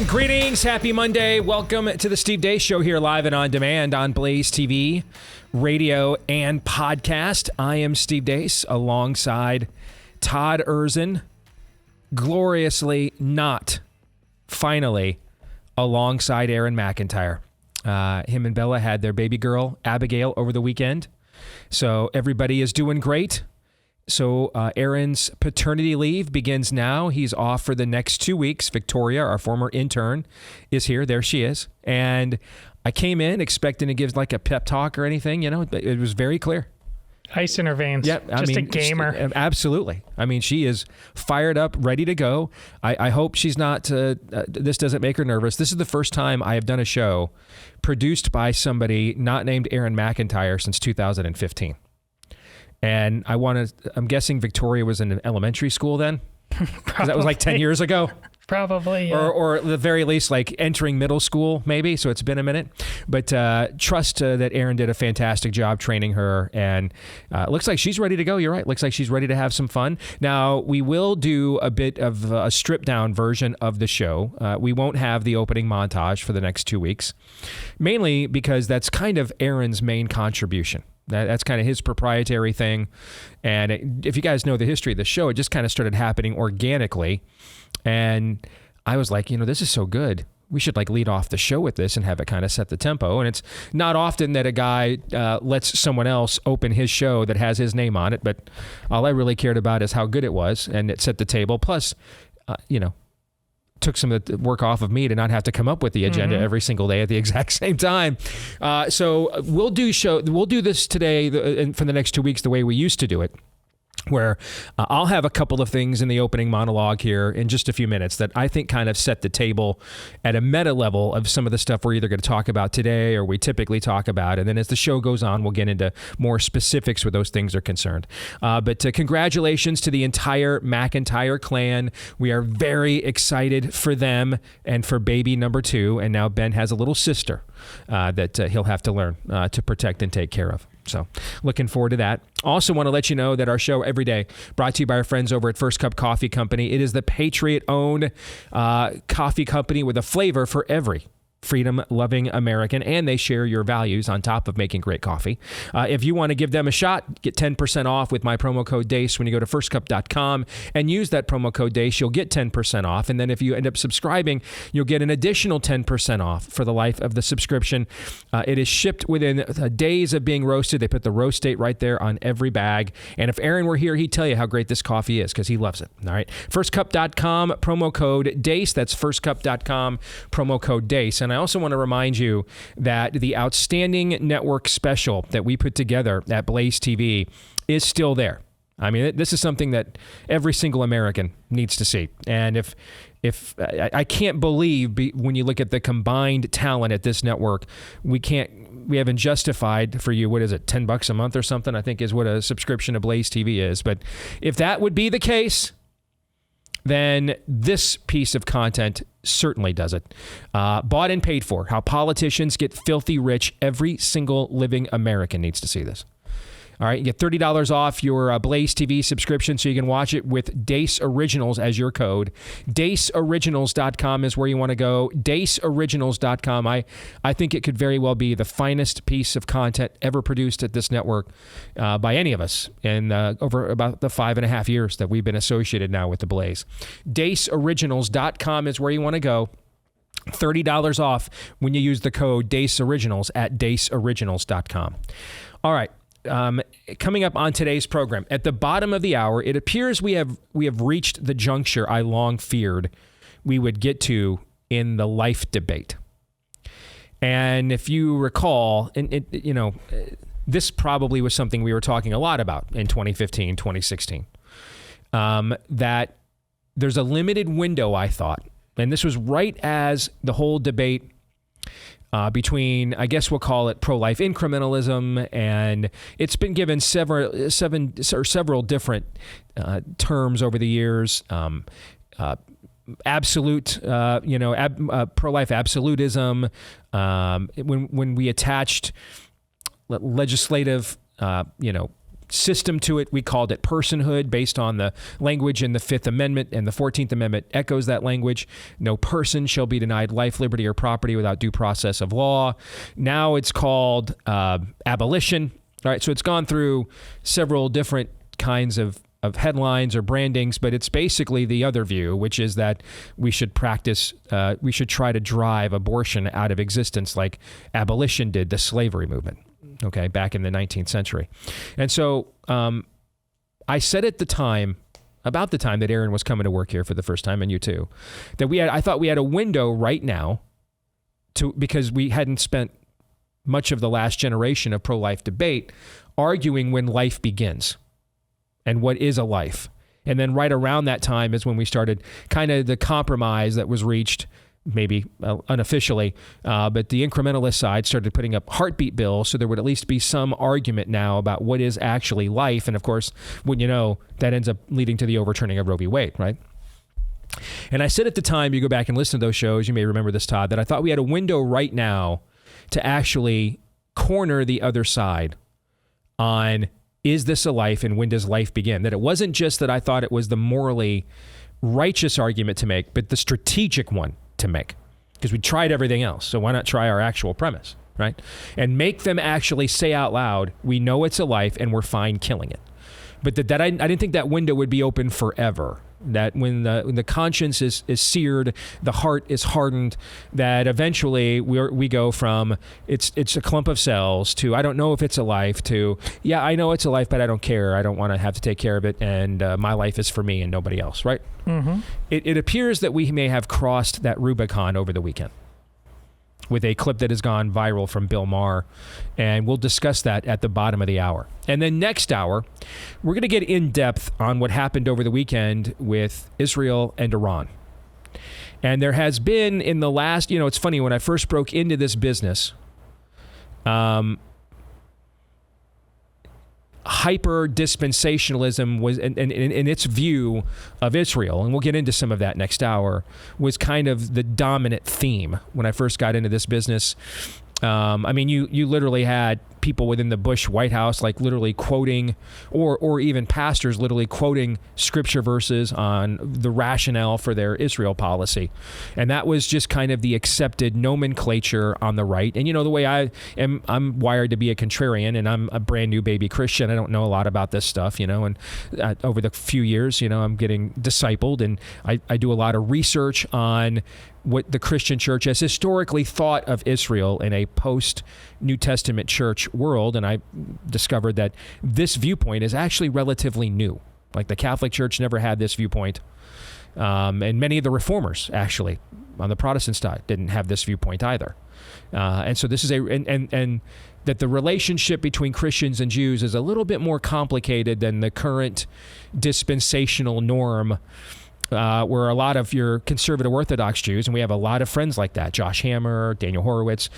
And greetings, happy Monday. Welcome to the Steve Deace Show here live and on demand on BlazeTV, radio, and podcast. I am Steve Deace alongside Todd Erzen, gloriously not, finally, alongside Aaron McIntyre. Him and Bella had their baby girl, Abigail, over the weekend. So everybody is doing great. So Aaron's paternity leave begins now. He's off for the next 2 weeks. Victoria, our former intern, is here. There she is. And I came in expecting to give like a pep talk or anything, you know, but it was very clear. Ice in her veins. Yeah, a gamer. Absolutely. I mean, she is fired up, ready to go. I hope she's not, this doesn't make her nervous. This is the first time I have done a show produced by somebody not named Aaron McIntyre since 2015. And I'm guessing Victoria was in elementary school then? Because that was like 10 years ago. Probably, yeah. Or at the very least, like entering middle school, maybe. So it's been a minute. But trust that Aaron did a fantastic job training her. And looks like she's ready to go. You're right. Looks like she's ready to have some fun. Now, we will do a bit of a stripped down version of the show. We won't have the opening montage for the next 2 weeks. Mainly because that's kind of Aaron's main contribution. That's kind of his proprietary thing. And if you guys know the history of the show, it just kind of started happening organically. And I was like, you know, this is so good. We should like lead off the show with this and have it kind of set the tempo. And it's not often that a guy lets someone else open his show that has his name on it. But all I really cared about is how good it was. And it set the table. Plus, you know, took some of the work off of me to not have to come up with the agenda every single day at the exact same time. So we'll do this today and for the next 2 weeks the way we used to do it, where I'll have a couple of things in the opening monologue here in just a few minutes that I think kind of set the table at a meta level of some of the stuff we're either going to talk about today or we typically talk about. And then as the show goes on, we'll get into more specifics where those things are concerned. But congratulations to the entire McIntyre clan. We are very excited for them and for baby number 2. And now Ben has a little sister that he'll have to learn to protect and take care of. So looking forward to that. Also want to let you know that our show every day brought to you by our friends over at First Cup Coffee Company. It is the Patriot-owned coffee company with a flavor for every freedom-loving American, and they share your values on top of making great coffee. If you want to give them a shot, get 10% off with my promo code DACE when you go to firstcup.com and use that promo code DACE. You'll get 10% off, and then if you end up subscribing, you'll get an additional 10% off for the life of the subscription. It is shipped within days of being roasted. They put the roast date right there on every bag, and if Aaron were here, he'd tell you how great this coffee is because he loves it. All right, firstcup.com, promo code DACE. That's firstcup.com, promo code DACE. And I also want to remind you that the outstanding network special that we put together at BlazeTV is still there. I mean, this is something that every single American needs to see. And if I can't believe when you look at the combined talent at this network, we haven't justified for you, what is it, $10 a month or something, I think is what a subscription to BlazeTV is. But if that would be the case, then this piece of content certainly does it. Bought and paid for. How politicians get filthy rich. Every single living American needs to see this. All right, you get $30 off your Blaze TV subscription so you can watch it with Deace Originals as your code. DaceOriginals.com is where you want to go. DaceOriginals.com. I think it could very well be the finest piece of content ever produced at this network by any of us in over about the 5.5 years that we've been associated now with the Blaze. DaceOriginals.com is where you want to go. $30 off when you use the code DaceOriginals at DaceOriginals.com. All right. Coming up on today's program, at the bottom of the hour, it appears we have reached the juncture I long feared we would get to in the life debate. And if you recall, this probably was something we were talking a lot about in 2015, 2016, that there's a limited window, I thought, and this was right as the whole debate between, I guess we'll call it pro-life incrementalism, and it's been given several different terms over the years. Absolute, pro-life absolutism. When we attached legislative, system to it. We called it personhood based on the language in the Fifth Amendment, and the 14th Amendment echoes that language. No person shall be denied life, liberty, or property without due process of law. Now it's called abolition. All right, so it's gone through several different kinds of headlines or brandings, but it's basically the other view, which is that we should we should try to drive abortion out of existence like abolition did the slavery movement, okay, back in the 19th century. And so I said at the time, about the time that Aaron was coming to work here for the first time, and you too, that I thought we had a window right now because we hadn't spent much of the last generation of pro-life debate arguing when life begins and what is a life. And then right around that time is when we started kind of the compromise that was reached, maybe unofficially, but the incrementalist side started putting up heartbeat bills, so there would at least be some argument now about what is actually life. And of course, when you know, that ends up leading to the overturning of Roe v. Wade, right? And I said at the time, you go back and listen to those shows, you may remember this, Todd, that I thought we had a window right now to actually corner the other side on, is this a life and when does life begin? That it wasn't just that I thought it was the morally righteous argument to make, but the strategic one to make, because we tried everything else. So why not try our actual premise, right? And make them actually say out loud, we know it's a life and we're fine killing it. But that I didn't think that window would be open forever. That when the conscience is seared, the heart is hardened, that eventually we go from it's a clump of cells to I don't know if it's a life to yeah, I know it's a life, but I don't care. I don't want to have to take care of it, and my life is for me and nobody else, right? Mm-hmm. It appears that we may have crossed that Rubicon over the weekend with a clip that has gone viral from Bill Maher, and we'll discuss that at the bottom of the hour. And then next hour, we're going to get in depth on what happened over the weekend with Israel and Iran. And there has been in the last, it's funny, when I first broke into this business, hyper dispensationalism was, in its view of Israel, and we'll get into some of that next hour, was kind of the dominant theme when I first got into this business. You literally had people within the Bush White House like literally quoting, or even pastors literally quoting scripture verses on the rationale for their Israel policy. And that was just kind of the accepted nomenclature on the right. And the way I'm wired to be a contrarian, and I'm a brand new baby Christian. I don't know a lot about this stuff, and over the few years, I'm getting discipled, and I do a lot of research on what the Christian church has historically thought of Israel in a post-New Testament church world, and I discovered that this viewpoint is actually relatively new. Like the Catholic Church never had this viewpoint, and many of the reformers, actually, on the Protestant side, didn't have this viewpoint either. And so this is and that the relationship between Christians and Jews is a little bit more complicated than the current dispensational norm, where a lot of your conservative Orthodox Jews, and we have a lot of friends like that, Josh Hammer, Daniel Horowitz,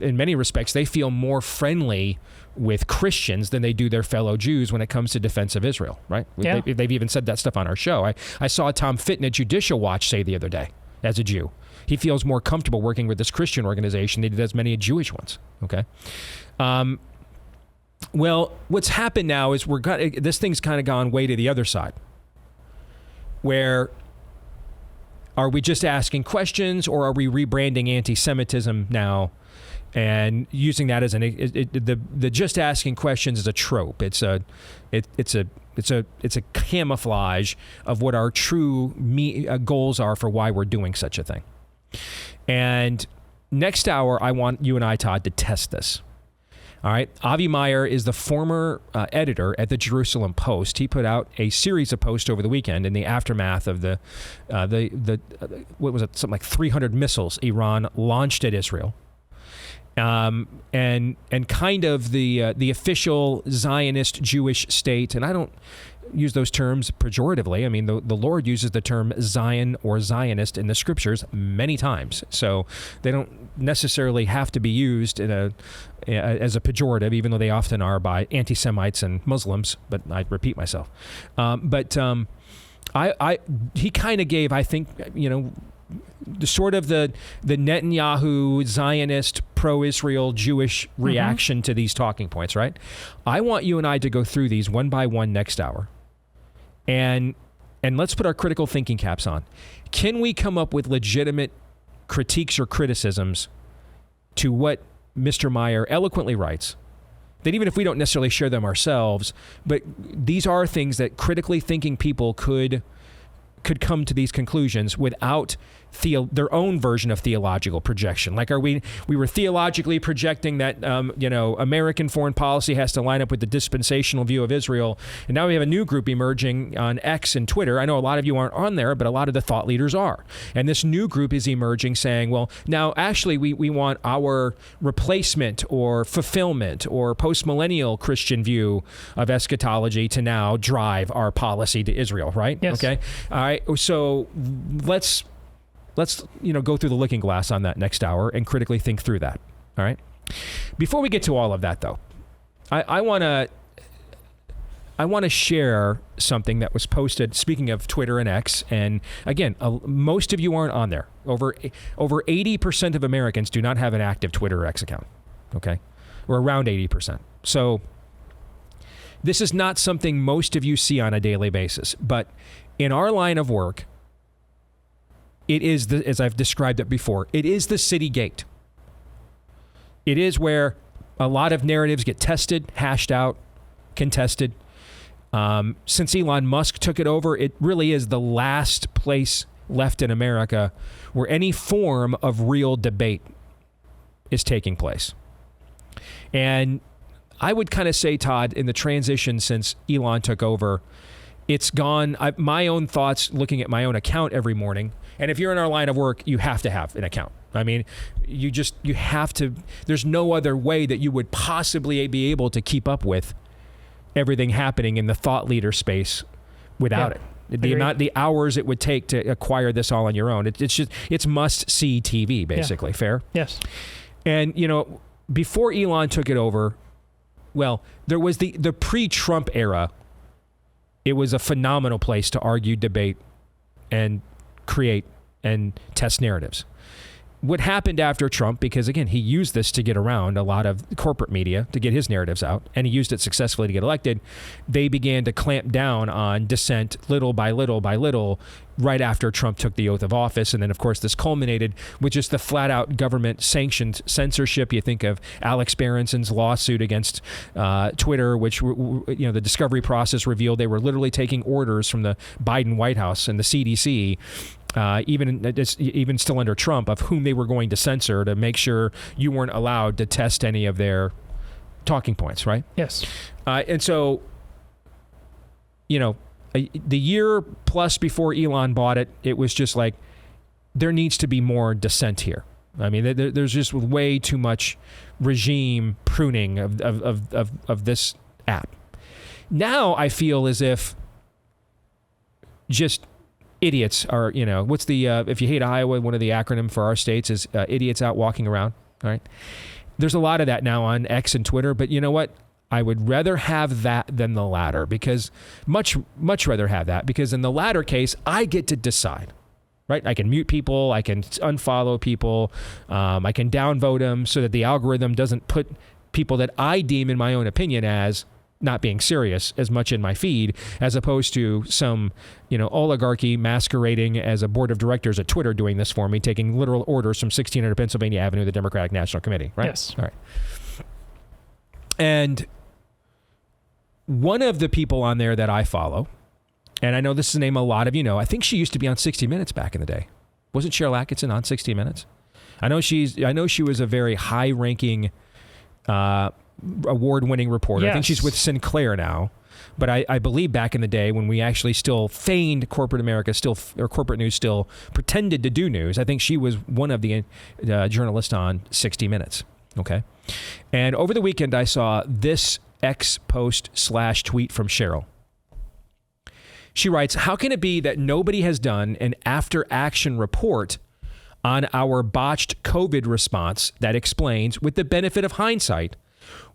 in many respects, they feel more friendly with Christians than they do their fellow Jews when it comes to defense of Israel, right? Yeah. They've even said that stuff on our show. I saw Tom Fitton at Judicial Watch say the other day, as a Jew, he feels more comfortable working with this Christian organization than he does many Jewish ones, okay? Well, what's happened now is this thing's kind of gone way to the other side, where are we just asking questions, or are we rebranding anti-Semitism now and using that as the just asking questions is a trope. It's a camouflage of what our true goals are for why we're doing such a thing. And next hour, I want you and I, Todd, to test this. All right. Avi Meyer is the former editor at the Jerusalem Post. He put out a series of posts over the weekend in the aftermath of the what was it? Something like 300 missiles Iran launched at Israel. And kind of the official Zionist Jewish state. And I don't use those terms pejoratively. I mean, the Lord uses the term Zion or Zionist in the scriptures many times. So they don't necessarily have to be used as a pejorative, even though they often are by anti-Semites and Muslims. But I repeat myself. He kind of gave, I think, sort of the Netanyahu Zionist pro-Israel Jewish reaction to these talking points, right? I want you and I to go through these one by one next hour, and let's put our critical thinking caps on. Can we come up with legitimate critiques or criticisms to what Mr. Meyer eloquently writes? That even if we don't necessarily share them ourselves, but these are things that critically thinking people could come to these conclusions without their own version of theological projection. Like, we were theologically projecting that, American foreign policy has to line up with the dispensational view of Israel. And now we have a new group emerging on X and Twitter. I know a lot of you aren't on there, but a lot of the thought leaders are. And this new group is emerging saying, well, now actually we want our replacement or fulfillment or post-millennial Christian view of eschatology to now drive our policy to Israel, right? Yes. Okay. All right. So let's go through the looking glass on that next hour and critically think through that. All right. Before we get to all of that, though, I want to share something that was posted. Speaking of Twitter and X, and again, most of you aren't on there. Over 80% of Americans do not have an active Twitter or X account. Okay, or around 80%. So this is not something most of you see on a daily basis, but in our line of work, it is, as I've described it before, it is the city gate. It is where a lot of narratives get tested, hashed out, contested. Since Elon Musk took it over, it really is the last place left in America where any form of real debate is taking place. And I would kind of say, Todd, in the transition since Elon took over, it's gone. My own thoughts, looking at my own account every morning, and if you're in our line of work, you have to have an account. I mean, you have to. There's no other way that you would possibly be able to keep up with everything happening in the thought leader space without it. The hours it would take to acquire this all on your own. It's must-see TV, basically. Yeah. Fair? Yes. And, before Elon took it over, well, there was the pre-Trump era. It was a phenomenal place to argue, debate, and create and test narratives. What happened after Trump, because again, he used this to get around a lot of corporate media to get his narratives out, and he used it successfully to get elected, they began to clamp down on dissent little by little by little right after Trump took the oath of office. And then, of course, this culminated with just the flat-out government-sanctioned censorship. You think of Alex Berenson's lawsuit against Twitter, which, the discovery process revealed they were literally taking orders from the Biden White House and the CDC, even still under Trump, of whom they were going to censor to make sure you weren't allowed to test any of their talking points, right? Yes. And so, the year plus before Elon bought it, it was just like, there needs to be more dissent here. I mean, there's just way too much regime pruning of this app. Now I feel as if just idiots are, what's the, if you hate Iowa, one of the acronym for our states is idiots out walking around, all right? There's a lot of that now on X and Twitter, but you know what? I would rather have that than the latter, because much rather have that, because in the latter case, I get to decide, right? I can mute people, I can unfollow people, I can downvote them so that the algorithm doesn't put people that I deem, in my own opinion, as not being serious as much in my feed, as opposed to some, oligarchy masquerading as a board of directors at Twitter doing this for me, taking literal orders from 1600 Pennsylvania Avenue, the Democratic National Committee, right? Yes. All right. And one of the people on there that I follow, and I know this is a name a lot of you know, I think she used to be on 60 Minutes back in the day. Wasn't Cheryl Atkinson on 60 Minutes? I know she was a very high-ranking award-winning reporter. Yes. I think she's with Sinclair now. But I believe back in the day when we actually still feigned corporate America, or corporate news still pretended to do news, I think she was one of the journalists on 60 Minutes. Okay. And over the weekend, I saw this X post/tweet from Cheryl. She writes, "How can it be that nobody has done an after-action report on our botched COVID response that explains, with the benefit of hindsight,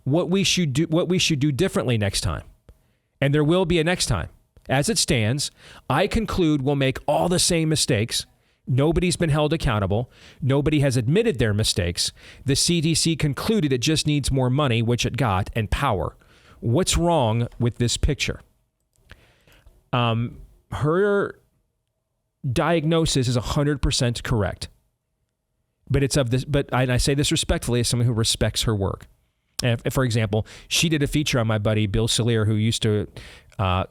what we should do differently next time? And there will be a next time. As it stands, I conclude we'll make all the same mistakes, Nobody's been held accountable. Nobody has admitted their mistakes. The CDC concluded it just needs more money, which it got, and power. What's wrong with this picture? Her diagnosis is 100% correct. But it's of this. But I say this respectfully as someone who respects her work. And for example, she did a feature on my buddy Bill Salier, who used to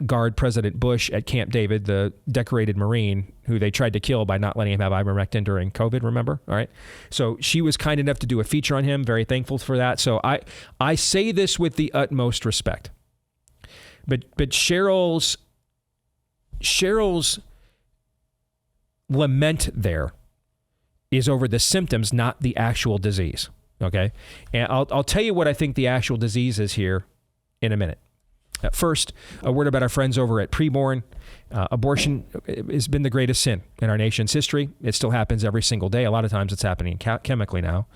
guard President Bush at Camp David, the decorated Marine who they tried to kill by not letting him have ivermectin during COVID, remember? All right. So she was kind enough to do a feature on him. Very thankful for that. So I say this with the utmost respect. But Cheryl's lament there is over the symptoms, not the actual disease. Okay. And I'll tell you what I think the actual disease is here in a minute. First, a word about our friends over at Preborn. Abortion has been the greatest sin in our nation's history. It still happens every single day. A lot of times it's happening chemically now.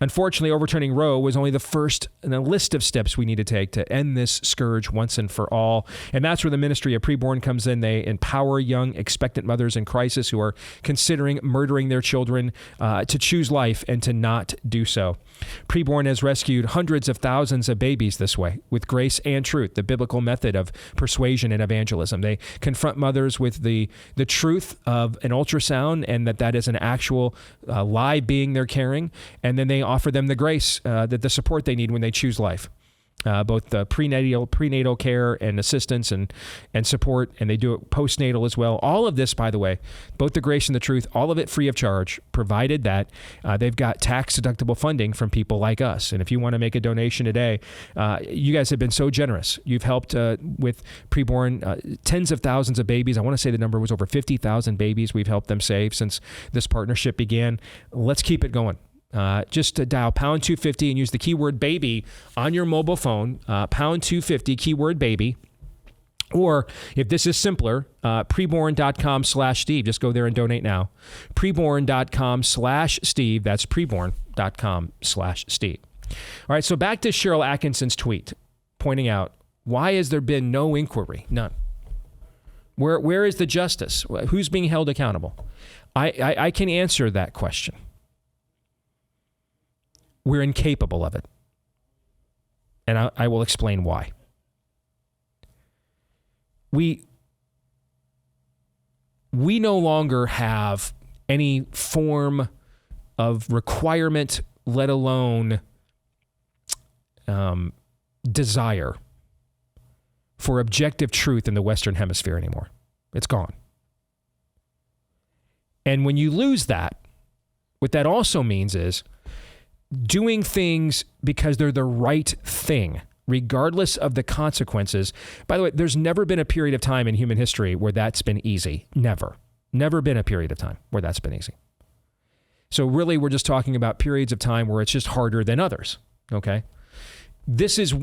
Unfortunately, overturning Roe was only the first in a list of steps we need to take to end this scourge once and for all. And that's where the ministry of Preborn comes in. They empower young, expectant mothers in crisis who are considering murdering their children to choose life and to not do so. Preborn has rescued hundreds of thousands of babies this way with grace and truth, the biblical method of persuasion and evangelism. They confront mothers with the truth of an ultrasound and that is an actual live being they're carrying. And then they offer them the grace, that the support they need when they choose life. Both the prenatal care and assistance and support, and they do it postnatal as well. All of this, by the way, both the grace and the truth, all of it free of charge, provided that they've got tax-deductible funding from people like us. And if you want to make a donation today, you guys have been so generous. You've helped with Preborn tens of thousands of babies. I want to say the number was over 50,000 babies we've helped them save since this partnership began. Let's keep it going. Just to dial pound 250 and use the keyword baby on your mobile phone, pound 250, keyword baby. Or if this is simpler, preborn.com/Steve. Just go there and donate now. Preborn.com/Steve. That's preborn.com/Steve. All right, so back to Cheryl Atkinson's tweet pointing out, why has there been no inquiry? None. Where is the justice? Who's being held accountable? I can answer that question. We're incapable of it. And I will explain why. We no longer have any form of requirement, let alone desire for objective truth in the Western Hemisphere anymore. It's gone. And when you lose that, what that also means is doing things because they're the right thing, regardless of the consequences. By the way, there's never been a period of time in human history where that's been easy. Never. Never been a period of time where that's been easy. So really, we're just talking about periods of time where it's just harder than others. Okay? This is,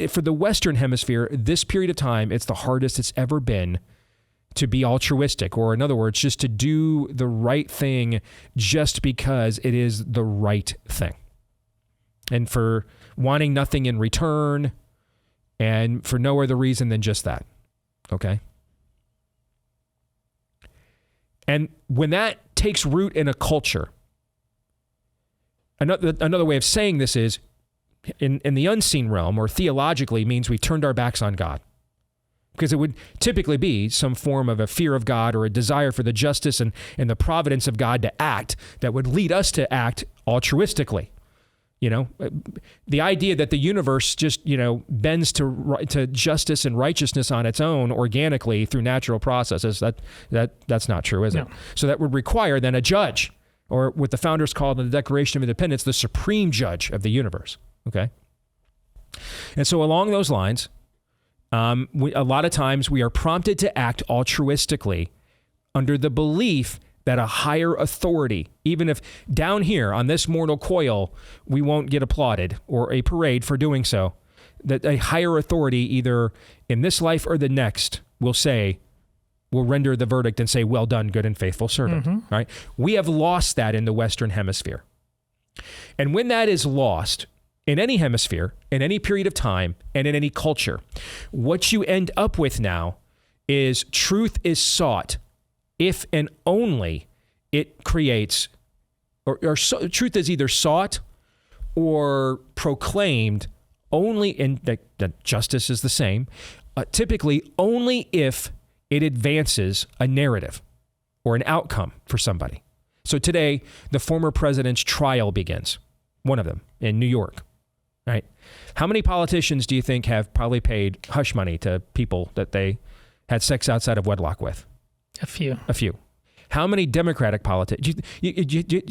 for the Western Hemisphere, this period of time, it's the hardest it's ever been to be altruistic, or in other words, just to do the right thing just because it is the right thing. And for wanting nothing in return, and for no other reason than just that. Okay? And when that takes root in a culture, another way of saying this is, in the unseen realm, or theologically, means we've turned our backs on God. Because it would typically be some form of a fear of God or a desire for the justice and the providence of God to act that would lead us to act altruistically. You know, the idea that the universe just, bends to justice and righteousness on its own organically through natural processes, that's not true, is it? So that would require then a judge, or what the founders called in the Declaration of Independence, the supreme judge of the universe. Okay? And so along those lines, a lot of times we are prompted to act altruistically under the belief that a higher authority, even if down here on this mortal coil, we won't get applauded or a parade for doing so, that a higher authority either in this life or the next will render the verdict and say, well done, good and faithful servant. Mm-hmm. Right? We have lost that in the Western Hemisphere. And when that is lost in any hemisphere, in any period of time, and in any culture, what you end up with now is truth is sought if and only it creates, truth is either sought or proclaimed only, and that justice is the same, typically only if it advances a narrative or an outcome for somebody. So today, the former president's trial begins, one of them in New York, right? How many politicians do you think have probably paid hush money to people that they had sex outside of wedlock with? A few. How many Democratic politicians?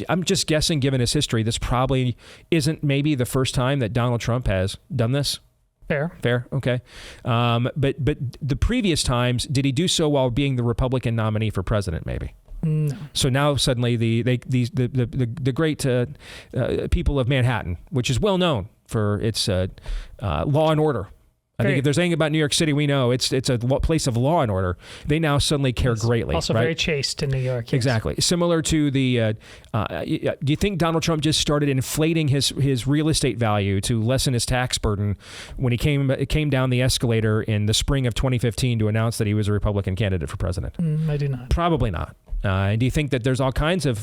I'm just guessing, given his history, this probably isn't maybe the first time that Donald Trump has done this. Fair. Okay. But the previous times, did he do so while being the Republican nominee for president? Maybe. No. So now suddenly the great people of Manhattan, which is well known for its law and order. I think if there's anything about New York City we know, it's a place of law and order. They now suddenly care greatly. Also right? very chaste in New York. Yes. Exactly. Similar to the, do you think Donald Trump just started inflating his real estate value to lessen his tax burden when he came down the escalator in the spring of 2015 to announce that he was a Republican candidate for president? I do not. Probably not. And do you think that there's all kinds of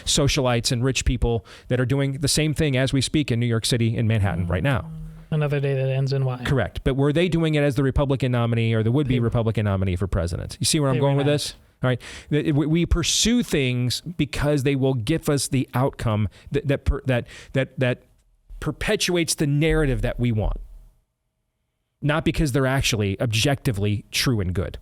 socialites and rich people that are doing the same thing as we speak in New York City and Manhattan right now? Another day that ends in Y. Correct. But were they doing it as the Republican nominee or the would-be Republican nominee for president? You see where I'm going with this? All right. We pursue things because they will give us the outcome that perpetuates the narrative that we want, not because they're actually objectively true and good.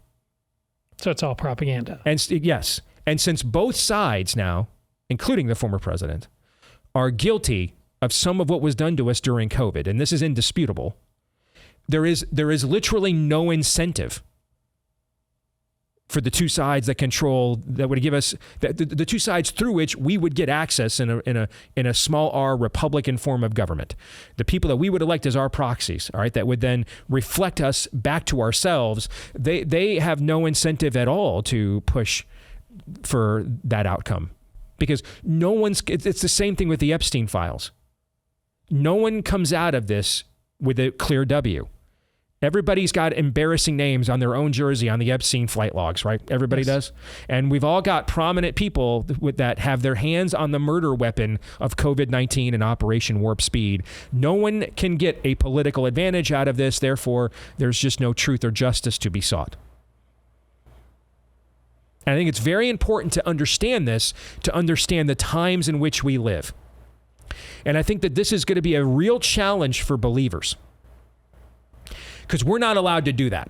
So it's all propaganda. And yes. And since both sides now, including the former president, are guilty of some of what was done to us during COVID, and this is indisputable, there is literally no incentive for the two sides that would give us the two sides through which we would get access in a small r Republican form of government. The people that we would elect as our proxies, all right, that would then reflect us back to ourselves. They have no incentive at all to push for that outcome, because it's the same thing with the Epstein files. No one comes out of this with a clear W. Everybody's got embarrassing names on their own jersey on the Epstein flight logs, right? Everybody does. And we've all got prominent people that have their hands on the murder weapon of COVID-19 and Operation Warp Speed. No one can get a political advantage out of this. Therefore, there's just no truth or justice to be sought. And I think it's very important to understand this, to understand the times in which we live. And I think that this is going to be a real challenge for believers, because we're not allowed to do that.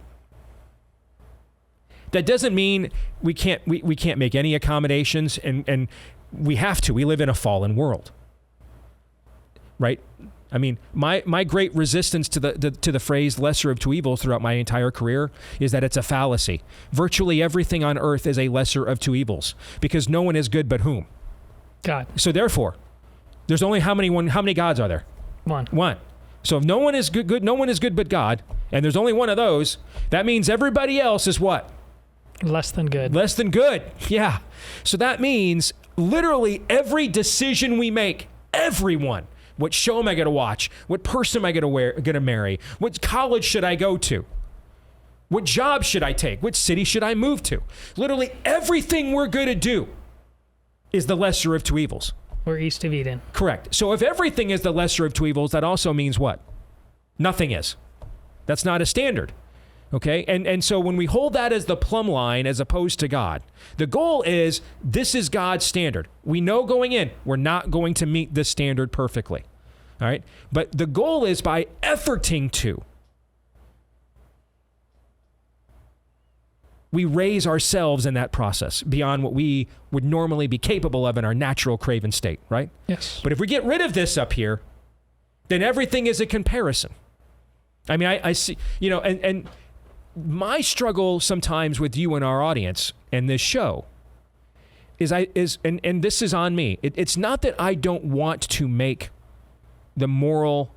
That doesn't mean we can't make any accommodations, and we have to. We live in a fallen world, right? I mean, my great resistance to the phrase lesser of two evils throughout my entire career is that it's a fallacy. Virtually everything on earth is a lesser of two evils, because no one is good but whom? God. So therefore, there's only how many gods are there? One. So if no one is good, no one is good but God, and there's only one of those, that means everybody else is what? Less than good. Less than good. Yeah. So that means literally every decision we make, everyone, what show am I going to watch? What person am I going to marry? What college should I go to? What job should I take? Which city should I move to? Literally everything we're going to do is the lesser of two evils. We're east of Eden. Correct. So if everything is the lesser of two evils, that also means what? Nothing is. That's not a standard. Okay? And so when we hold that as the plumb line as opposed to God, the goal is this is God's standard. We know going in, we're not going to meet this standard perfectly. All right? But the goal is by efforting to, we raise ourselves in that process beyond what we would normally be capable of in our natural craven state, right? Yes. But if we get rid of this up here, then everything is a comparison. I mean, I see, and my struggle sometimes with you and our audience and this show and this is on me. It's not that I don't want to make the moral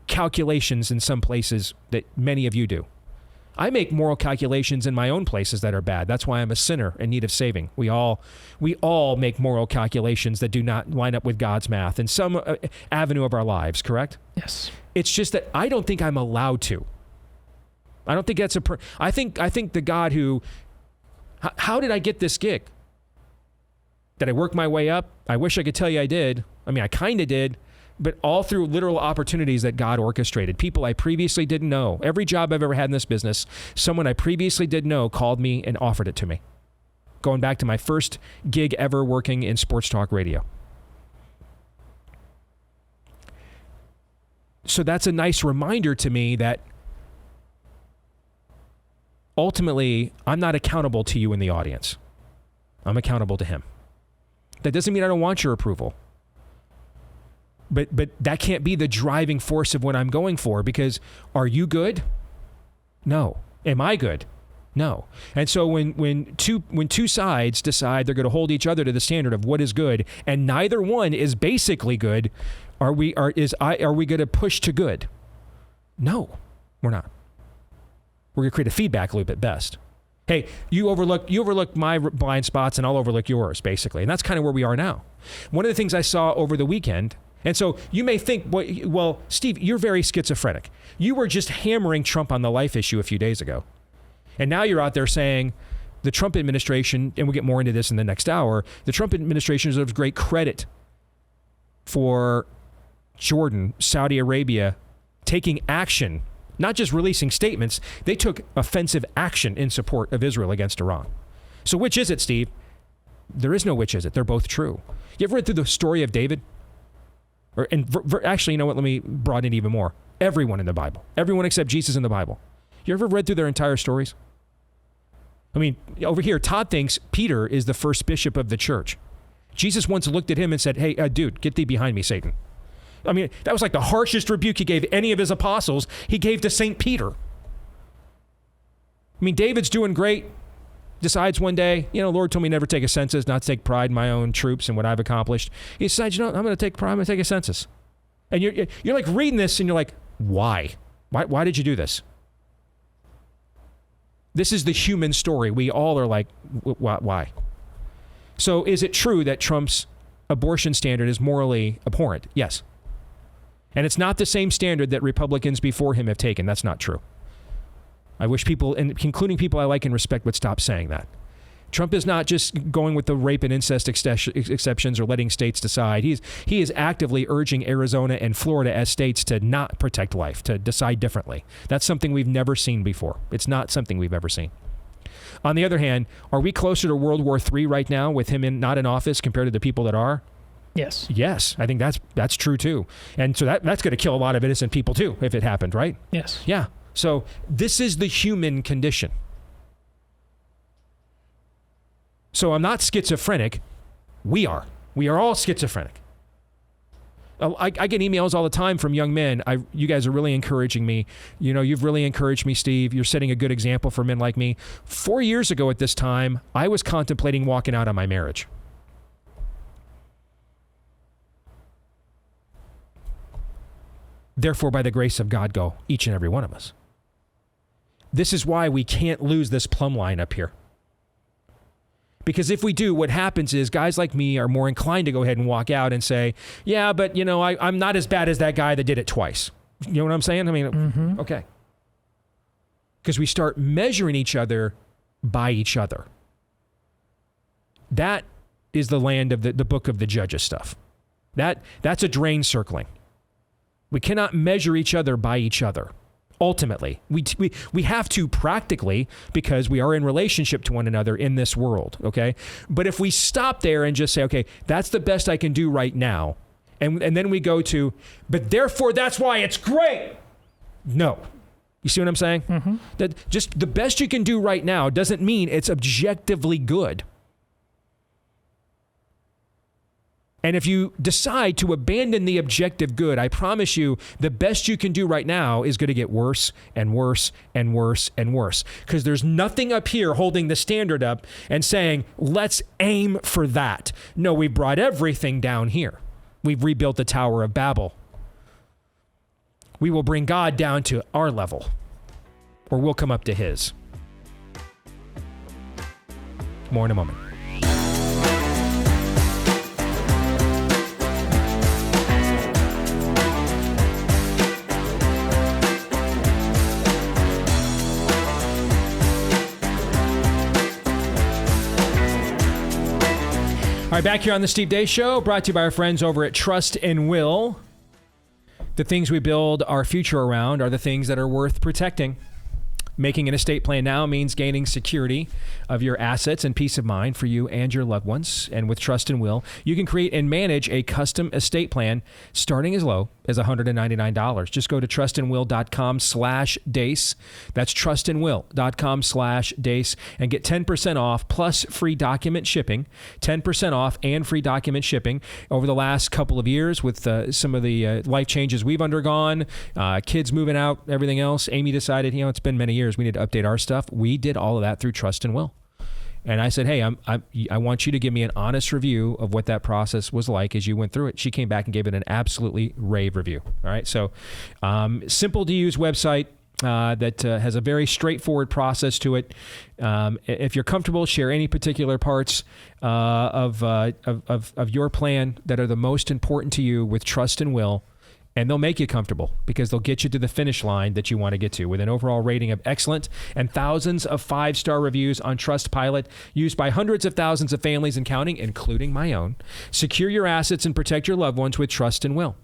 calculations in some places that many of you do. I make moral calculations in my own places that are bad. That's why I'm a sinner in need of saving. We all make moral calculations that do not line up with God's math in some avenue of our lives, correct? Yes. It's just that I don't think I'm allowed to. I don't think that's I think the God who, how did I get this gig? Did I work my way up? I wish I could tell you I did. I mean, I kind of did, but all through literal opportunities that God orchestrated. People I previously didn't know. Every job I've ever had in this business, someone I previously didn't know called me and offered it to me. Going back to my first gig ever working in sports talk radio. So that's a nice reminder to me that ultimately, I'm not accountable to you in the audience. I'm accountable to him. That doesn't mean I don't want your approval. But that can't be the driving force of what I'm going for, because are you good? No. Am I good? No. And so when two sides decide they're going to hold each other to the standard of what is good, and neither one is basically good, are we going to push to good? No, we're not. We're going to create a feedback loop at best. Hey, you overlook my blind spots and I'll overlook yours, basically. And that's kind of where we are now. One of the things I saw over the weekend, and so you may think, well, Steve, you're very schizophrenic. You were just hammering Trump on the life issue a few days ago. And now you're out there saying the Trump administration, and we'll get more into this in the next hour, the Trump administration deserves great credit for Jordan, Saudi Arabia, taking action, not just releasing statements. They took offensive action in support of Israel against Iran. So which is it, Steve? There is no which is it. They're both true. You ever read through the story of David? Actually, you know what? Let me broaden it even more. Everyone in the Bible. Everyone except Jesus in the Bible. You ever read through their entire stories? I mean, over here, Todd thinks Peter is the first bishop of the church. Jesus once looked at him and said, hey, dude, get thee behind me, Satan. I mean, that was like the harshest rebuke he gave any of his apostles. He gave to St. Peter. I mean, David's doing great. Decides one day, Lord told me never take a census, not to take pride in my own troops and what I've accomplished. He decides, I'm going to take pride. I'm going to take a census. And you're like reading this and you're like, why? Why did you do this? This is the human story. We all are like, why? So is it true that Trump's abortion standard is morally abhorrent? Yes. And it's not the same standard that Republicans before him have taken. That's not true. I wish people, including people I like and respect, would stop saying that. Trump is not just going with the rape and incest exceptions or letting states decide. He is actively urging Arizona and Florida as states to not protect life, to decide differently. That's something we've never seen before. It's not something we've ever seen. On the other hand, are we closer to World War III right now with him not in office compared to the people that are? Yes. Yes, I think that's true too. And so that's going to kill a lot of innocent people too if it happened, right? Yes. Yeah. So this is the human condition. So I'm not schizophrenic. We are. We are all schizophrenic. I get emails all the time from young men. You guys are really encouraging me. You've really encouraged me, Steve. You're setting a good example for men like me. 4 years ago at this time, I was contemplating walking out on my marriage. Therefore, by the grace of God, go, each and every one of us. This is why we can't lose this plumb line up here. Because if we do, what happens is guys like me are more inclined to go ahead and walk out and say, yeah, but, I'm not as bad as that guy that did it twice. You know what I'm saying? I mean, Okay. Because we start measuring each other by each other. That is the land of the book of the Judges stuff. That's a drain circling. We cannot measure each other by each other. Ultimately, we have to practically, because we are in relationship to one another in this world, okay? But if we stop there and just say, okay, that's the best I can do right now, and then we go to, but therefore that's why it's great. No. You see what I'm saying? Mm-hmm. That just the best you can do right now doesn't mean it's objectively good. And if you decide to abandon the objective good, I promise you the best you can do right now is going to get worse and worse and worse and worse. Because there's nothing up here holding the standard up and saying, let's aim for that. No, we brought everything down here. We've rebuilt the Tower of Babel. We will bring God down to our level, or we'll come up to his. More in a moment. right, back here on the Steve Deace Show, brought to you by our friends over at Trust and Will. The things we build our future around are the things that are worth protecting. Making an estate plan now means gaining security of your assets and peace of mind for you and your loved ones. And with Trust and Will, you can create and manage a custom estate plan starting as low as $199. Just go to trustandwill.com/Deace. That's trustandwill.com/Deace and get 10% off plus free document shipping. 10% off and free document shipping. Over the last couple of years with some of the life changes we've undergone, kids moving out, everything else, Amy decided, it's been many years, we need to update our stuff. We did all of that through Trust and Will. And I said, hey, I want you to give me an honest review of what that process was like as you went through it. She came back and gave it an absolutely rave review. All right. So simple to use website that has a very straightforward process to it. If you're comfortable, share any particular parts of your plan that are the most important to you with Trust and Will. And they'll make you comfortable because they'll get you to the finish line that you want to get to with an overall rating of excellent and thousands of 5-star reviews on Trustpilot used by hundreds of thousands of families and counting, including my own. Secure your assets and protect your loved ones with Trust and Will.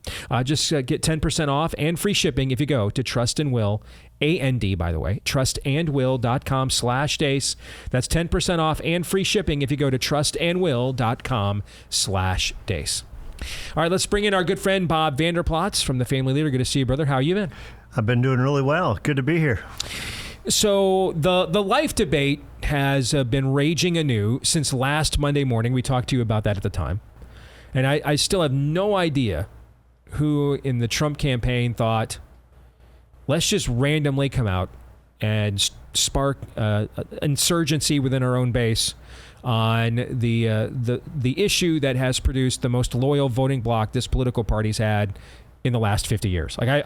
Just get 10% off and free shipping if you go to Trust and Will, AND, by the way, trustandwill.com/Deace. That's 10% off and free shipping if you go to trustandwill.com/Deace. All right, let's bring in our good friend Bob Vander Plaats from the Family Leader. Good to see you, brother. How you been? I've been doing really well. Good to be here. So the life debate has been raging anew since last Monday morning. We talked to you about that at the time. And I still have no idea who in the Trump campaign thought, let's just randomly come out and spark insurgency within our own base on the issue that has produced the most loyal voting bloc this political party's had in the last 50 years. Like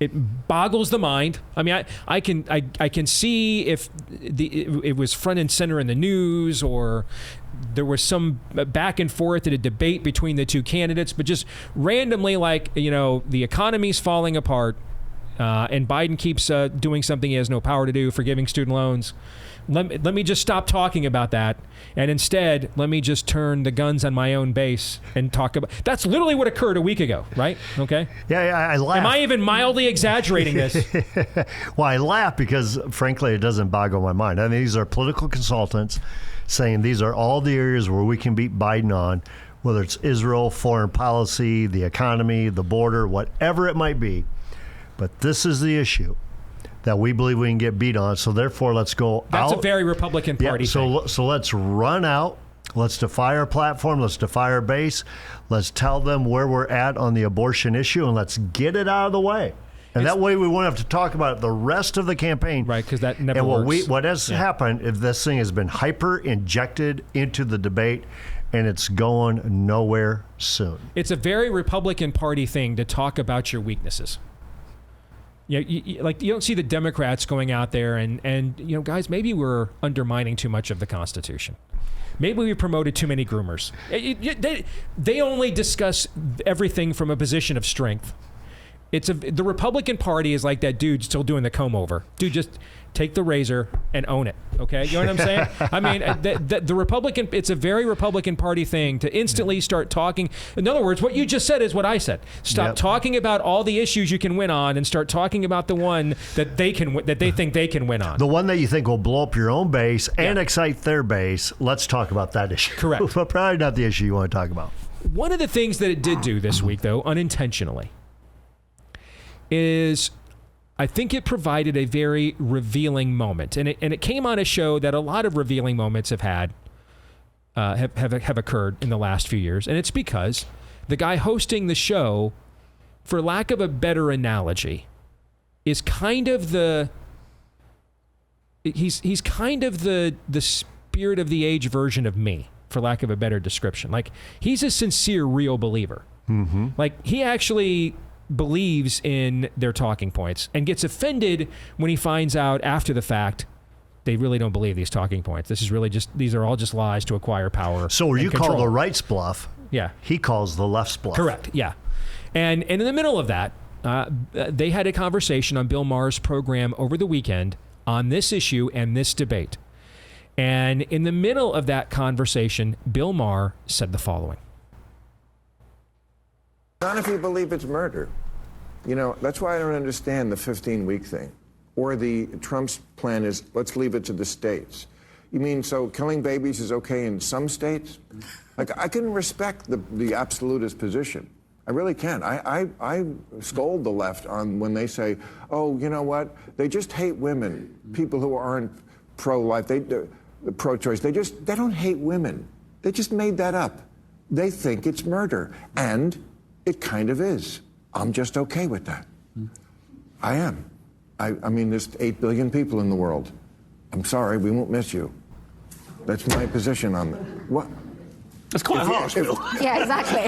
it boggles the mind. I mean, I can see if it was front and center in the news or there was some back and forth at a debate between the two candidates, but just randomly, the economy's falling apart, and Biden keeps doing something he has no power to do, forgiving student loans. Let me just stop talking about that, and instead, let me just turn the guns on my own base and talk about... That's literally what occurred a week ago, right? Okay? Yeah, I laugh. Am I even mildly exaggerating this? Well, I laugh because, frankly, it doesn't boggle my mind. I mean, these are political consultants saying these are all the areas where we can beat Biden on, whether it's Israel, foreign policy, the economy, the border, whatever it might be. But this is the issue that we believe we can get beat on. So therefore, let's go out. That's a very Republican Party thing. So let's run out. Let's defy our platform. Let's defy our base. Let's tell them where we're at on the abortion issue, and let's get it out of the way. And that way we won't have to talk about it the rest of the campaign. Right, because that never works. works. What has happened is this thing has been hyper-injected into the debate, and it's going nowhere soon. It's a very Republican Party thing to talk about your weaknesses. You don't see the Democrats going out there and guys, maybe we're undermining too much of the Constitution. Maybe we promoted too many groomers. They only discuss everything from a position of strength. The Republican Party is like that dude still doing the comb over. Dude, just take the razor and own it. Okay, you know what I'm saying? I mean, the Republican. It's a very Republican Party thing to instantly start talking. In other words, what you just said is what I said. Stop talking about all the issues you can win on and start talking about the one that they think they can win on. The one that you think will blow up your own base and excite their base. Let's talk about that issue. Correct. But probably not the issue you want to talk about. One of the things that it did do this week, though, unintentionally, is I think it provided a very revealing moment, and it came on a show that a lot of revealing moments have occurred in the last few years, and it's because the guy hosting the show, for lack of a better analogy, is kind of he's kind of the spirit of the age version of me, for lack of a better description. Like, he's a sincere, real believer. Mm-hmm. Like, he actually believes in their talking points and gets offended when he finds out after the fact they really don't believe these talking points. These are all just lies to acquire power. So you control. call the right's bluff. Yeah. He calls the left's bluff. Correct. Yeah. And in the middle of that, they had a conversation on Bill Maher's program over the weekend on this issue and this debate. And in the middle of that conversation, Bill Maher said the following. Not if you believe it's murder. You know, that's why I don't understand the 15-week thing. Or the Trump's plan is, let's leave it to the states. You mean, so killing babies is okay in some states? Like, I can respect the absolutist position. I really can. I scold the left on when they say, oh, you know what? They just hate women, people who aren't pro-life, pro-choice. They don't hate women. They just made that up. They think it's murder. And it kind of is. I'm just okay with that. I am. I mean, there's 8 billion people in the world. I'm sorry, we won't miss you. That's my position on that. What? That's quite harsh. Yeah, exactly.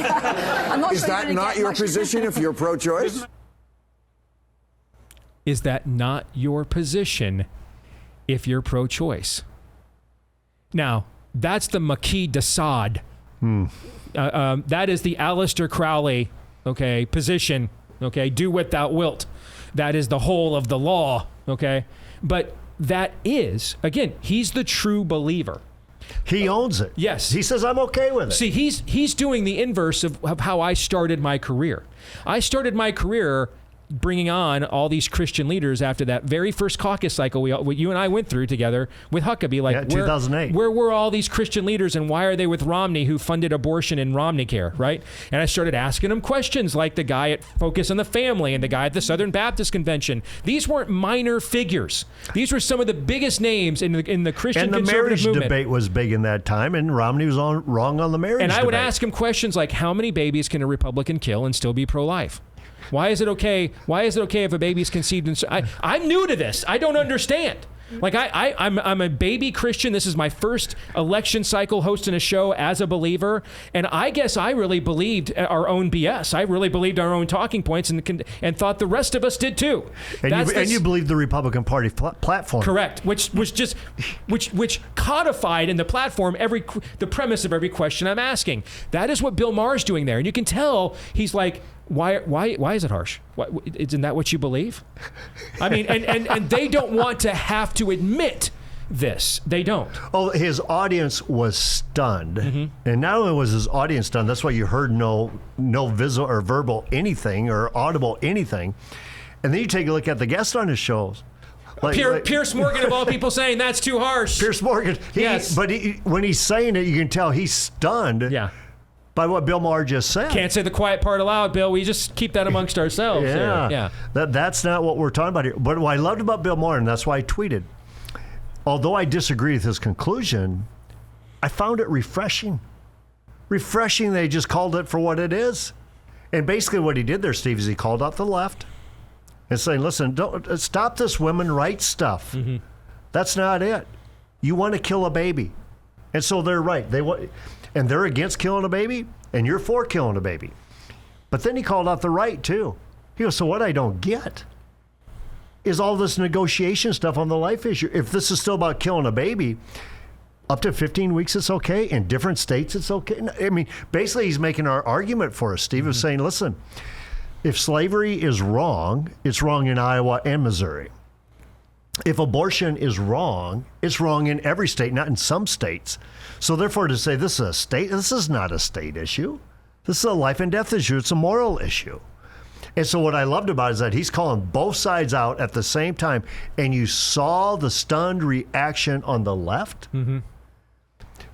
I'm not Is sure that not your position if you're pro-choice? Is that not your position if you're pro-choice? Now, that's the Marquis de Sade. That is the Aleister Crowley, okay, position, okay? Do what thou wilt. That is the whole of the law, okay? But that is, again, he's the true believer. He owns it. Yes. He says, I'm okay with it. See, he's doing the inverse of how I started my career. I started my career bringing on all these Christian leaders after that very first caucus cycle you and I went through together with Huckabee. Like, yeah, 2008. Where were all these Christian leaders, and why are they with Romney, who funded abortion in Romney Care, right? And I started asking them questions like the guy at Focus on the Family and the guy at the Southern Baptist Convention. These weren't minor figures. These were some of the biggest names in the Christian conservative movement. And the marriage debate was big in that time, and Romney was wrong on the marriage debate. And I would ask him questions like, how many babies can a Republican kill and still be pro-life? Why is it okay? Why is it okay if a baby's conceived? I'm new to this. I don't understand. Like I'm a baby Christian. This is my first election cycle hosting a show as a believer, and I guess I really believed our own BS. I really believed our own talking points, and thought the rest of us did too. And you believed the Republican Party platform, correct? Which was just which codified in the platform the premise of every question I'm asking. That is what Bill Maher's doing there, and you can tell he's like. Why is it harsh? Isn't that what you believe? I mean, and they don't want to have to admit this. They don't. Oh, his audience was stunned. Mm-hmm. And not only was his audience stunned, that's why you heard no visual or verbal anything or audible anything. And then you take a look at the guests on his shows. Piers Morgan, of all people, saying that's too harsh. Piers Morgan. Yes. But when he's saying it, you can tell he's stunned. Yeah. By what Bill Maher just said. Can't say the quiet part aloud, Bill. We just keep that amongst ourselves. Yeah. That's not what we're talking about here. But what I loved about Bill Maher, and that's why I tweeted, although I disagree with his conclusion, I found it refreshing. Refreshing, they just called it for what it is. And basically what he did there, Steve, is he called out the left and saying, listen, don't stop this women rights stuff. Mm-hmm. That's not it. You want to kill a baby. And so they're right. And they're against killing a baby, and you're for killing a baby. But then he called out the right, too. He goes, so what I don't get is all this negotiation stuff on the life issue. If this is still about killing a baby, up to 15 weeks it's okay. In different states it's okay. I mean, basically he's making our argument for us, Steve, of saying, listen, if slavery is wrong, it's wrong in Iowa and Missouri. If abortion is wrong, it's wrong in every state, not in some states. So therefore to say this is not a state issue. This is a life and death issue. It's a moral issue. And so what I loved about it is that he's calling both sides out at the same time. And you saw the stunned reaction on the left. Mm-hmm.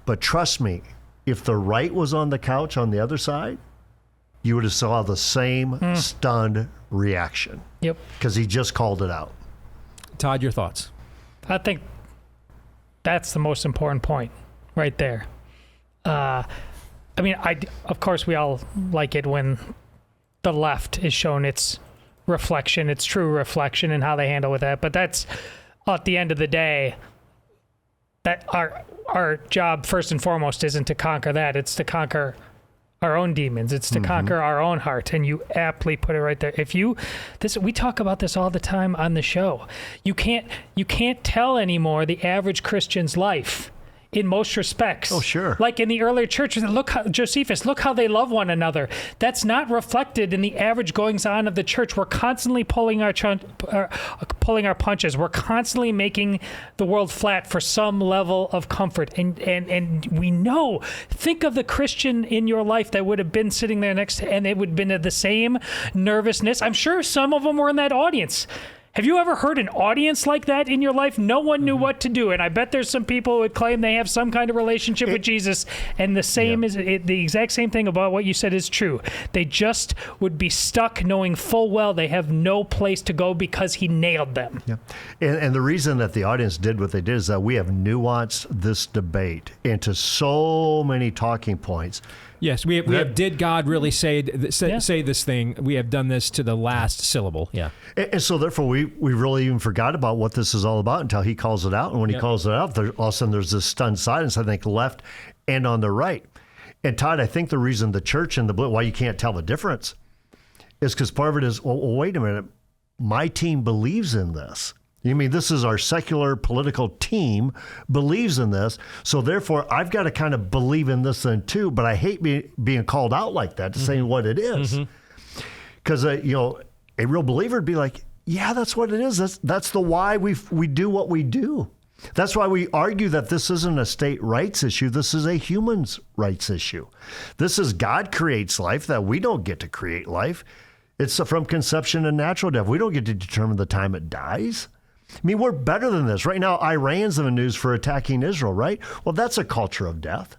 But trust me, if the right was on the couch on the other side, you would have saw the same stunned reaction. Yep. Because he just called it out. Todd, your thoughts? I think that's the most important point right there. I mean, of course, we all like it when the left is shown its reflection, its true reflection, and how they handle with that. But that's, at the end of the day, that our job, first and foremost, isn't to conquer that. It's to conquer our own demons. It's to conquer our own heart. And you aptly put it right there. We talk about this all the time on the show. You can't tell anymore the average Christian's life in most respects. Oh, sure. Like in the earlier churches, look how they love one another. That's not reflected in the average goings on of the church. We're constantly pulling pulling our punches. We're constantly making the world flat for some level of comfort. And we know, think of the Christian in your life that would have been sitting there next to, and it would have been the same nervousness. I'm sure some of them were in that audience. Have you ever heard an audience like that in your life? No one knew what to do. And I bet there's some people who would claim they have some kind of relationship with Jesus. And the same is the exact same thing about what you said is true. They just would be stuck knowing full well they have no place to go because he nailed them. Yeah. And the reason that the audience did what they did is that we have nuanced this debate into so many talking points. Yes, we have. Did God really say this thing? We have done this to the last syllable. Yeah, and so therefore we really even forgot about what this is all about until he calls it out. And when he calls it out, all of a sudden there's this stunned silence. I think left and on the right. And Todd, I think the reason the church and the blue, why you can't tell the difference, is because part of it is, well, wait a minute, my team believes in this. You mean this is our secular political team believes in this, so therefore I've got to kind of believe in this then too, but I hate being called out like that, saying what it is. Because, a real believer would be like, yeah, that's what it is. That's the why we do what we do. That's why we argue that this isn't a state rights issue. This is a human's rights issue. This is God creates life, that we don't get to create life. It's from conception and natural death. We don't get to determine the time it dies. I mean, we're better than this. Right now, Iran's in the news for attacking Israel, right? Well, that's a culture of death.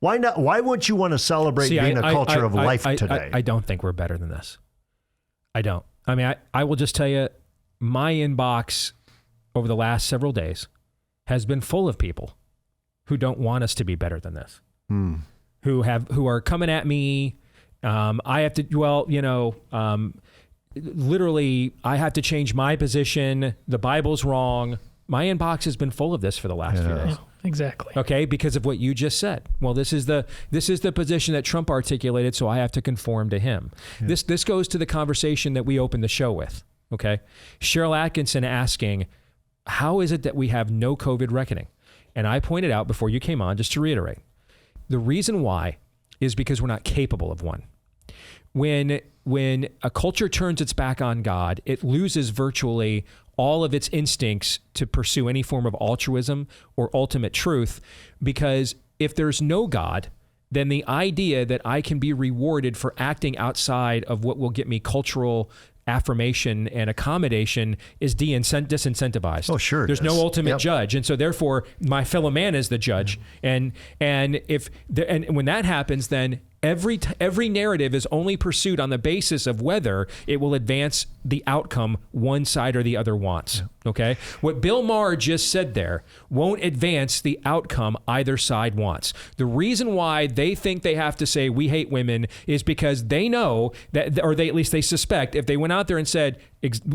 Why not? Why wouldn't you want to celebrate being a culture of life today? I don't think we're better than this. I don't. I mean, I will just tell you, my inbox over the last several days has been full of people who don't want us to be better than this, who are coming at me. I have to, literally, I have to change my position. The Bible's wrong. My inbox has been full of this for the last few days. Yeah, exactly. Okay, because of what you just said. Well, this is the position that Trump articulated, so I have to conform to him. Yeah. This goes to the conversation that we opened the show with. Okay, Cheryl Atkinson asking, how is it that we have no COVID reckoning? And I pointed out before you came on, just to reiterate, the reason why is because we're not capable of one. When a culture turns its back on God, it loses virtually all of its instincts to pursue any form of altruism or ultimate truth, because if there's no God, then the idea that I can be rewarded for acting outside of what will get me cultural affirmation and accommodation is disincentivized. Oh, sure. There's no ultimate judge. And so therefore my fellow man is the judge. And when that happens, then every narrative is only pursued on the basis of whether it will advance the outcome one side or the other wants. Okay? What Bill Maher just said there won't advance the outcome either side wants. The reason why they think they have to say we hate women is because they know that, or at least they suspect, if they went out there and said,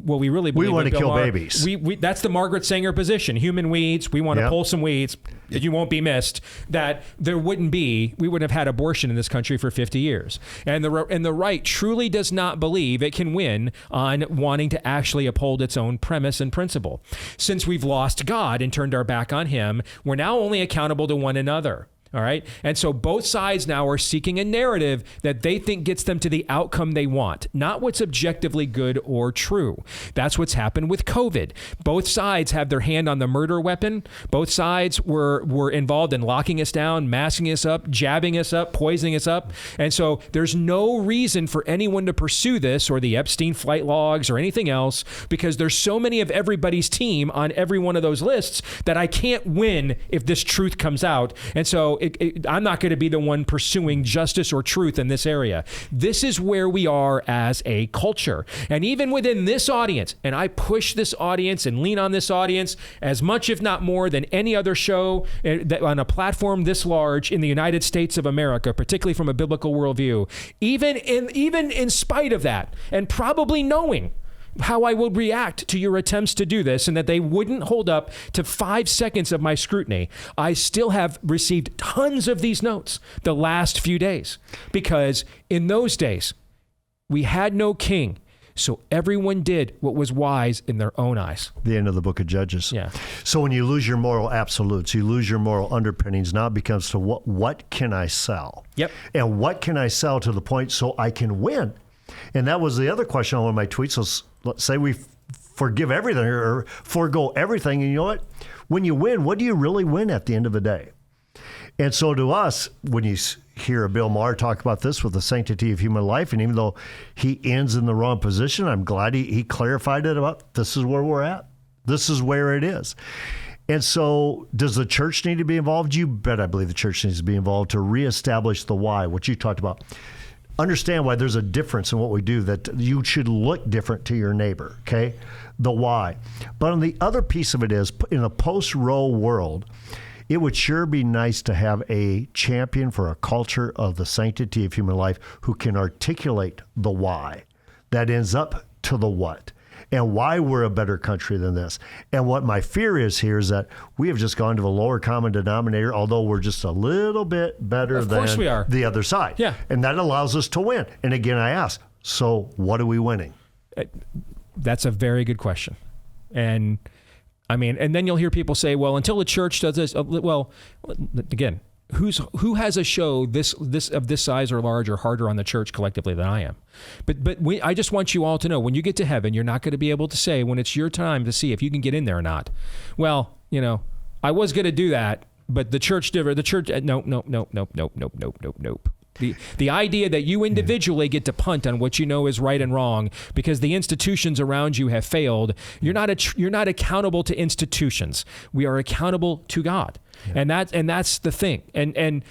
well, we really believe we want to kill Maher, babies. That's the Margaret Sanger position. Human weeds. We want to pull some weeds. You won't be missed. That we wouldn't have had abortion in this country for 50 years. And the right truly does not believe it can win on wanting to actually uphold its own premise and principle. Since we've lost God and turned our back on him, we're now only accountable to one another. All right. And so both sides now are seeking a narrative that they think gets them to the outcome they want, not what's objectively good or true. That's what's happened with COVID. Both sides have their hand on the murder weapon. Both sides were involved in locking us down, masking us up, jabbing us up, poisoning us up. And so there's no reason for anyone to pursue this or the Epstein flight logs or anything else, because there's so many of everybody's team on every one of those lists that I can't win if this truth comes out. And so I'm not going to be the one pursuing justice or truth in this area. This is where we are as a culture. And even within this audience, and I push this audience and lean on this audience as much, if not more, than any other show on a platform this large in the United States of America, particularly from a biblical worldview, even in spite of that, and probably knowing how I will react to your attempts to do this and that they wouldn't hold up to 5 seconds of my scrutiny, I still have received tons of these notes the last few days, because in those days we had no king. So everyone did what was wise in their own eyes. The end of the book of Judges. Yeah. So when you lose your moral absolutes, you lose your moral underpinnings, now it becomes to what can I sell? Yep. And what can I sell to the point so I can win? And that was the other question on one of my tweets was, let's say we forgive everything or forego everything. And you know what? When you win, what do you really win at the end of the day? And so to us, when you hear Bill Maher talk about this with the sanctity of human life, and even though he ends in the wrong position, I'm glad he clarified it about this is where we're at. This is where it is. And so does the church need to be involved? You bet I believe the church needs to be involved to reestablish the why, what you talked about. Understand why there's a difference in what we do, that you should look different to your neighbor, okay? The why. But on the other piece of it is, in a post-Roe world, it would sure be nice to have a champion for a culture of the sanctity of human life who can articulate the why that ends up to the what and why we're a better country than this. And what my fear is here is that we have just gone to the lower common denominator, although we're just a little bit better than the other side. Yeah. And that allows us to win. And again, I ask, so what are we winning? That's a very good question. And I mean, and then you'll hear people say, well, until the church does this, well, again, who has a show this of this size or large or harder on the church collectively than I am? But I just want you all to know, when you get to heaven, you're not going to be able to say when it's your time to see if you can get in there or not. Well, you know, I was going to do that, but the church, nope. The idea that you individually get to punt on what you know is right and wrong because the institutions around you have failed. You're not accountable to institutions. We are accountable to God, and that's the thing. And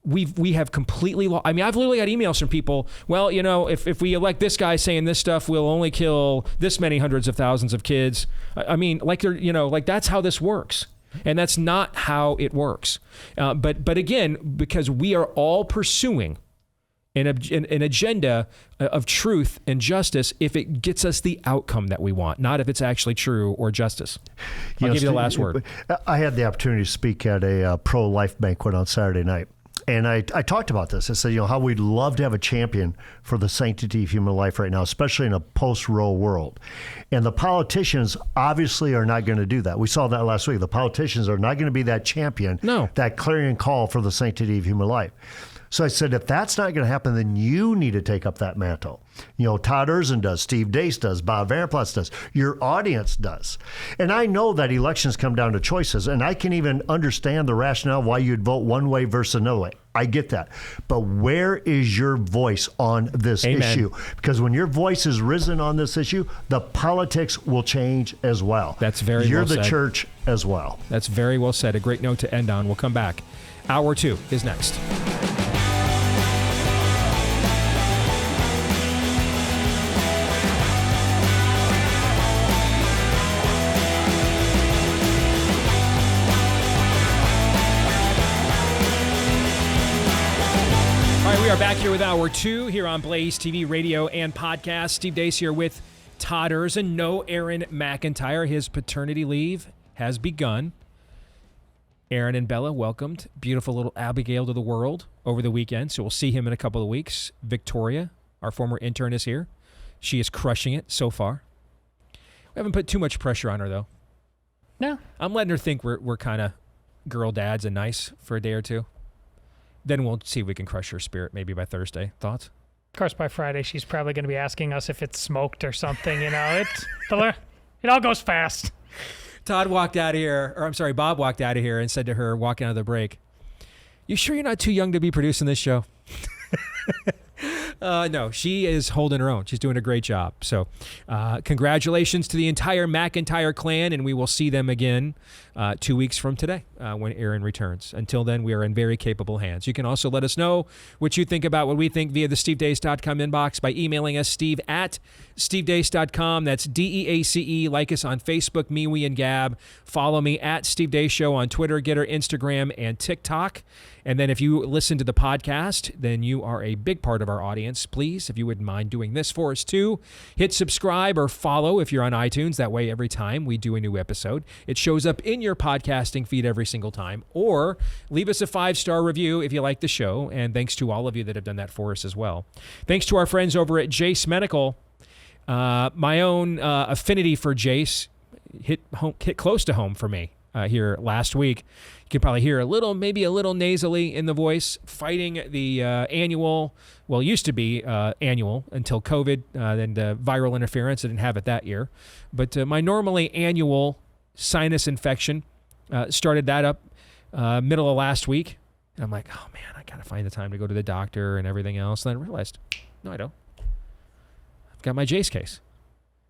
we have completely lost. I mean, I've literally got emails from people. Well, you know, if we elect this guy saying this stuff, we'll only kill this many hundreds of thousands of kids. I mean, like they're, you know, like that's how this works. And that's not how it works. But again, because we are all pursuing an agenda of truth and justice if it gets us the outcome that we want, not if it's actually true or justice. I'll give you the last word. I had the opportunity to speak at a pro-life banquet on Saturday night. And I talked about this. I said, you know, how we'd love to have a champion for the sanctity of human life right now, especially in a post-Roe world. And the politicians obviously are not going to do that. We saw that last week. The politicians are not going to be that champion, that clarion call for the sanctity of human life. So I said, if that's not going to happen, then you need to take up that mantle. You know, Todd does, Steve Deace does, Vander Plaats does, your audience does. And I know that elections come down to choices, and I can even understand the rationale why you'd vote one way versus another way. I get that. But where is your voice on this issue? Because when your voice is risen on this issue, the politics will change as well. That's very You're well said. the church as well. That's very well said. A great note to end on. We'll come back. Hour 2 is next. We are back here with Hour 2 here on Blaze TV, radio, and podcast. Steve Deace here with Todd and no Aaron McIntyre. His paternity leave has begun. Aaron and Bella welcomed beautiful little Abigail to the world over the weekend, so we'll see him in a couple of weeks. Victoria, our former intern, is here. She is crushing it so far. We haven't put too much pressure on her, though. No. I'm letting her think we're kind of girl dads and nice for a day or two. Then we'll see if we can crush her spirit maybe by Thursday. Thoughts? Of course, by Friday, she's probably going to be asking us if it's smoked or something. You know, it all goes fast. Bob walked out of here and said to her, walking out of the break, "You sure you're not too young to be producing this show?" No, she is holding her own. She's doing a great job. So congratulations to the entire McIntyre clan, and we will see them again 2 weeks from today when Aaron returns. Until then, we are in very capable hands. You can also let us know what you think about what we think via the stevedeace.com inbox by emailing us, steve@stevedeace.com. That's DEACE. Like us on Facebook, me, we, and Gab. Follow me at Steve Deace Show on Twitter, Getter, Instagram, and TikTok. And then if you listen to the podcast, then you are a big part of our audience. Please, if you wouldn't mind doing this for us too, hit subscribe or follow if you're on iTunes. That way, every time we do a new episode, it shows up in your podcasting feed every single time. Or leave us a 5-star review if you like the show. And thanks to all of you that have done that for us as well. Thanks to our friends over at Jace Medical. My own affinity for Jace hit close to home for me. here last week. You can probably hear maybe a little nasally in the voice, fighting the annual, well, it used to be annual until COVID, then the viral interference. I didn't have it that year. But my normally annual sinus infection started that up middle of last week. And I'm like, oh, man, I got to find the time to go to the doctor and everything else. And then I realized, no, I don't. I've got my Jace case.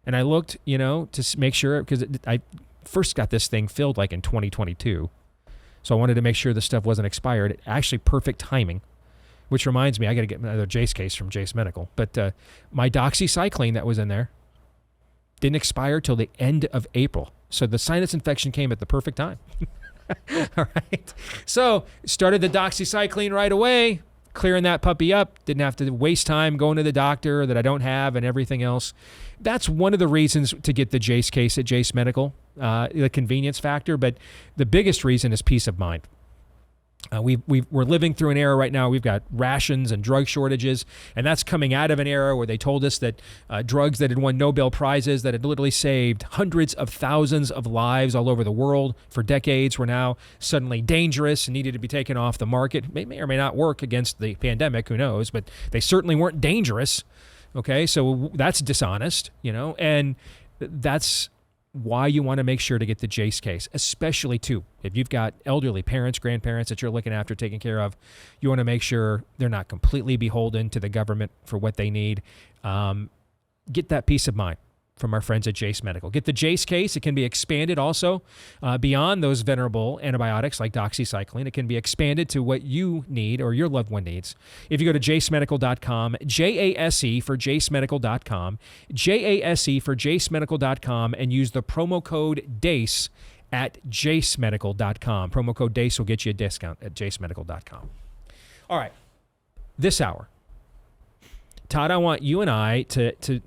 And I looked, to make sure, because I first got this thing filled like in 2022. So I wanted to make sure the stuff wasn't expired. Actually, perfect timing, which reminds me, I got to get another Jace case from Jace Medical. But my doxycycline that was in there didn't expire till the end of April. So the sinus infection came at the perfect time. All right. So started the doxycycline right away, clearing that puppy up. Didn't have to waste time going to the doctor that I don't have and everything else. That's one of the reasons to get the Jace case at Jace Medical, the convenience factor. But the biggest reason is peace of mind. We're living through an era right now. We've got rations and drug shortages, and that's coming out of an era where they told us that drugs that had won Nobel Prizes, that had literally saved hundreds of thousands of lives all over the world for decades, were now suddenly dangerous and needed to be taken off the market. May or may not work against the pandemic, who knows, but they certainly weren't dangerous. Okay, so that's dishonest, and that's why you want to make sure to get the Jace case, especially too, if you've got elderly parents, grandparents that you're looking after, taking care of. You want to make sure they're not completely beholden to the government for what they need. Get that peace of mind from our friends at Jace Medical. Get the Jace case. It can be expanded also beyond those venerable antibiotics like doxycycline. It can be expanded to what you need or your loved one needs. If you go to jacemedical.com, J-A-S-E for jacemedical.com, J-A-S-E for jacemedical.com, and use the promo code DACE at jacemedical.com. Promo code DACE will get you a discount at jacemedical.com. All right. This hour, Todd, I want you and I to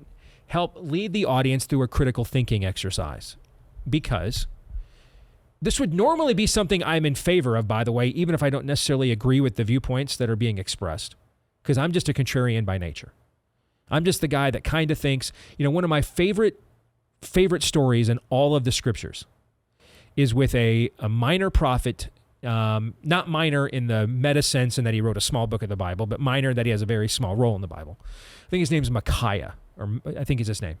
help lead the audience through a critical thinking exercise, because this would normally be something I'm in favor of, by the way, even if I don't necessarily agree with the viewpoints that are being expressed, because I'm just a contrarian by nature. I'm just the guy that kind of thinks, one of my favorite stories in all of the scriptures is with a minor prophet, not minor in the meta sense in that he wrote a small book of the Bible, but minor that he has a very small role in the Bible. I think his name's Micaiah, or I think is his name.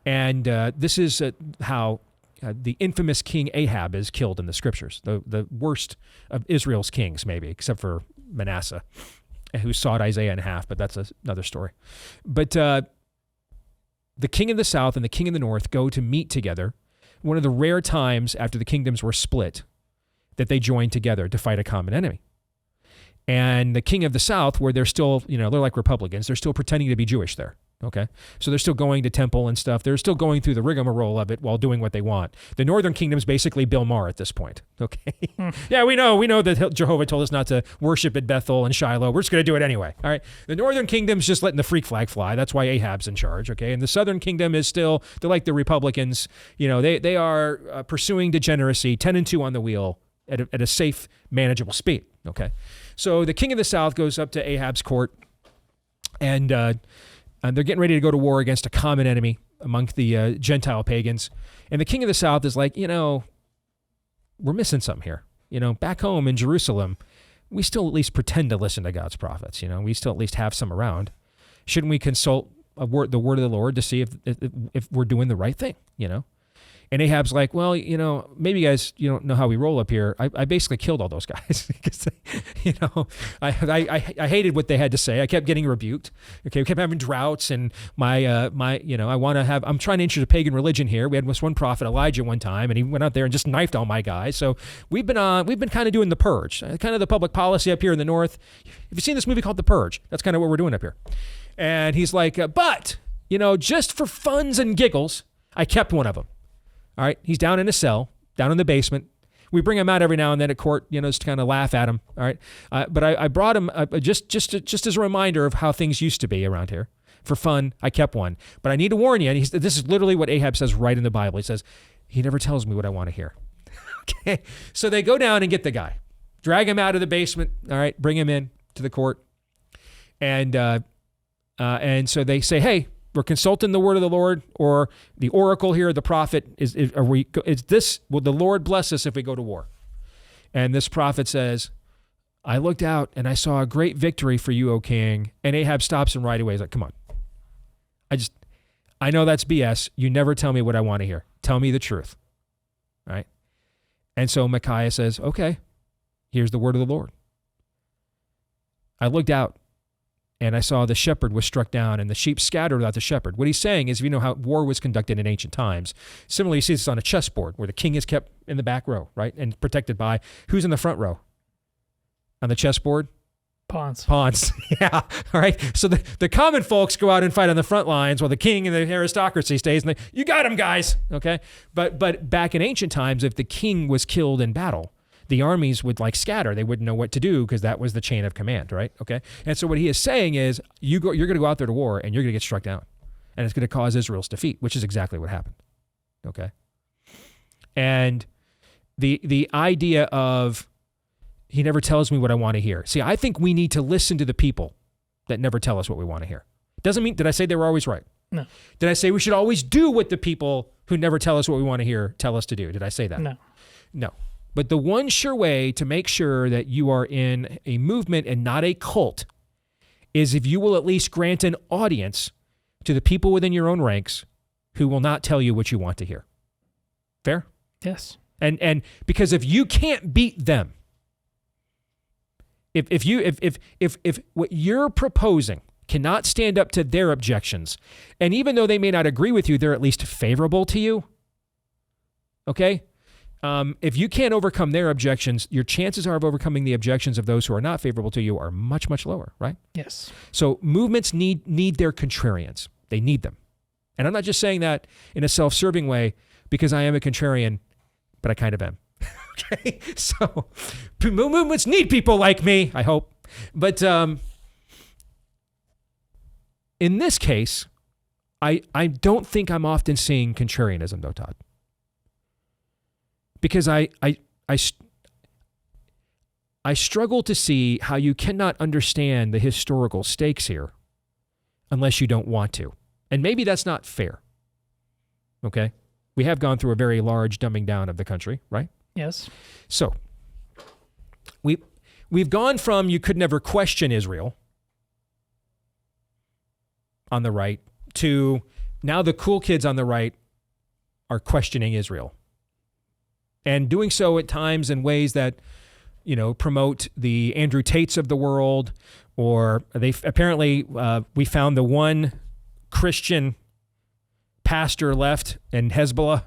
And this is how the infamous King Ahab is killed in the scriptures, the worst of Israel's kings, maybe, except for Manasseh, who sawed Isaiah in half, but that's another story. But the king of the south and the king of the north go to meet together, one of the rare times after the kingdoms were split that they joined together to fight a common enemy. And the king of the south, where they're still, they're like Republicans, they're still pretending to be Jewish there. Okay. So they're still going to temple and stuff. They're still going through the rigmarole of it while doing what they want. The northern kingdom's basically Bill Maher at this point. Okay. Yeah, we know that Jehovah told us not to worship at Bethel and Shiloh. We're just going to do it anyway. All right. The northern kingdom's just letting the freak flag fly. That's why Ahab's in charge. Okay. And the southern kingdom is still, they're like the Republicans. They are pursuing degeneracy, 10-2 on the wheel at a safe, manageable speed. Okay. So the king of the south goes up to Ahab's court, and they're getting ready to go to war against a common enemy among the Gentile pagans. And the king of the south is like, we're missing something here. Back home in Jerusalem, we still at least pretend to listen to God's prophets. We still at least have some around. Shouldn't we consult the word of the Lord to see if we're doing the right thing, And Ahab's like, well, maybe you guys, you don't know how we roll up here. I basically killed all those guys because, I hated what they had to say. I kept getting rebuked. Okay, we kept having droughts, and I'm trying to introduce a pagan religion here. We had this one prophet, Elijah, one time, and he went out there and just knifed all my guys. So we've been kind of doing the purge, kind of the public policy up here in the north. Have you seen this movie called The Purge? That's kind of what we're doing up here. And he's like, but just for funs and giggles, I kept one of them. All right, he's down in a cell, down in the basement. We bring him out every now and then at court, just to kind of laugh at him. All right, but I brought him just as a reminder of how things used to be around here. For fun, I kept one. But I need to warn you, and this is literally what Ahab says right in the Bible. He says, he never tells me what I want to hear. Okay, so they go down and get the guy, drag him out of the basement. All right, bring him in to the court, and so they say, hey, we're consulting the word of the Lord, or the oracle here, the prophet, is this, will the Lord bless us if we go to war? And this prophet says, I looked out and I saw a great victory for you, O king. And Ahab stops him right away. He's like, come on. I know that's BS. You never tell me what I want to hear. Tell me the truth. Right? And so Micaiah says, okay, here's the word of the Lord. I looked out and I saw the shepherd was struck down and the sheep scattered without the shepherd. What he's saying is, if you know how war was conducted in ancient times, similarly, you see this on a chessboard where the king is kept in the back row, right? And protected by, who's in the front row? On the chessboard? Pawns. Yeah. All right. So the common folks go out and fight on the front lines while the king and the aristocracy stays. And you got them, guys. Okay. But back in ancient times, if the king was killed in battle, the armies would scatter. They wouldn't know what to do because that was the chain of command, right? Okay. And so what he is saying is, you're going to go out there to war and you're going to get struck down, and it's going to cause Israel's defeat, which is exactly what happened. Okay. And the idea of, he never tells me what I want to hear. See, I think we need to listen to the people that never tell us what we want to hear. Doesn't mean, did I say they were always right? No. Did I say we should always do what the people who never tell us what we want to hear tell us to do? Did I say that? No. No. But the one sure way to make sure that you are in a movement and not a cult is if you will at least grant an audience to the people within your own ranks who will not tell you what you want to hear. Fair? Yes. And because if you can't beat them, if what you're proposing cannot stand up to their objections, and even though they may not agree with you, they're at least favorable to you. Okay? If you can't overcome their objections, your chances of overcoming the objections of those who are not favorable to you are much, much lower, right? Yes. So movements need their contrarians. They need them. And I'm not just saying that in a self-serving way because I am a contrarian, but I kind of am. Okay? So movements need people like me, I hope. But in this case, I don't think I'm often seeing contrarianism, though, Todd. Because I struggle to see how you cannot understand the historical stakes here unless you don't want to. And maybe that's not fair. Okay? We have gone through a very large dumbing down of the country, right? Yes. So, we've gone from you could never question Israel on the right to now the cool kids on the right are questioning Israel. And doing so at times in ways that, promote the Andrew Tates of the world, or they apparently, we found the one Christian pastor left in Hezbollah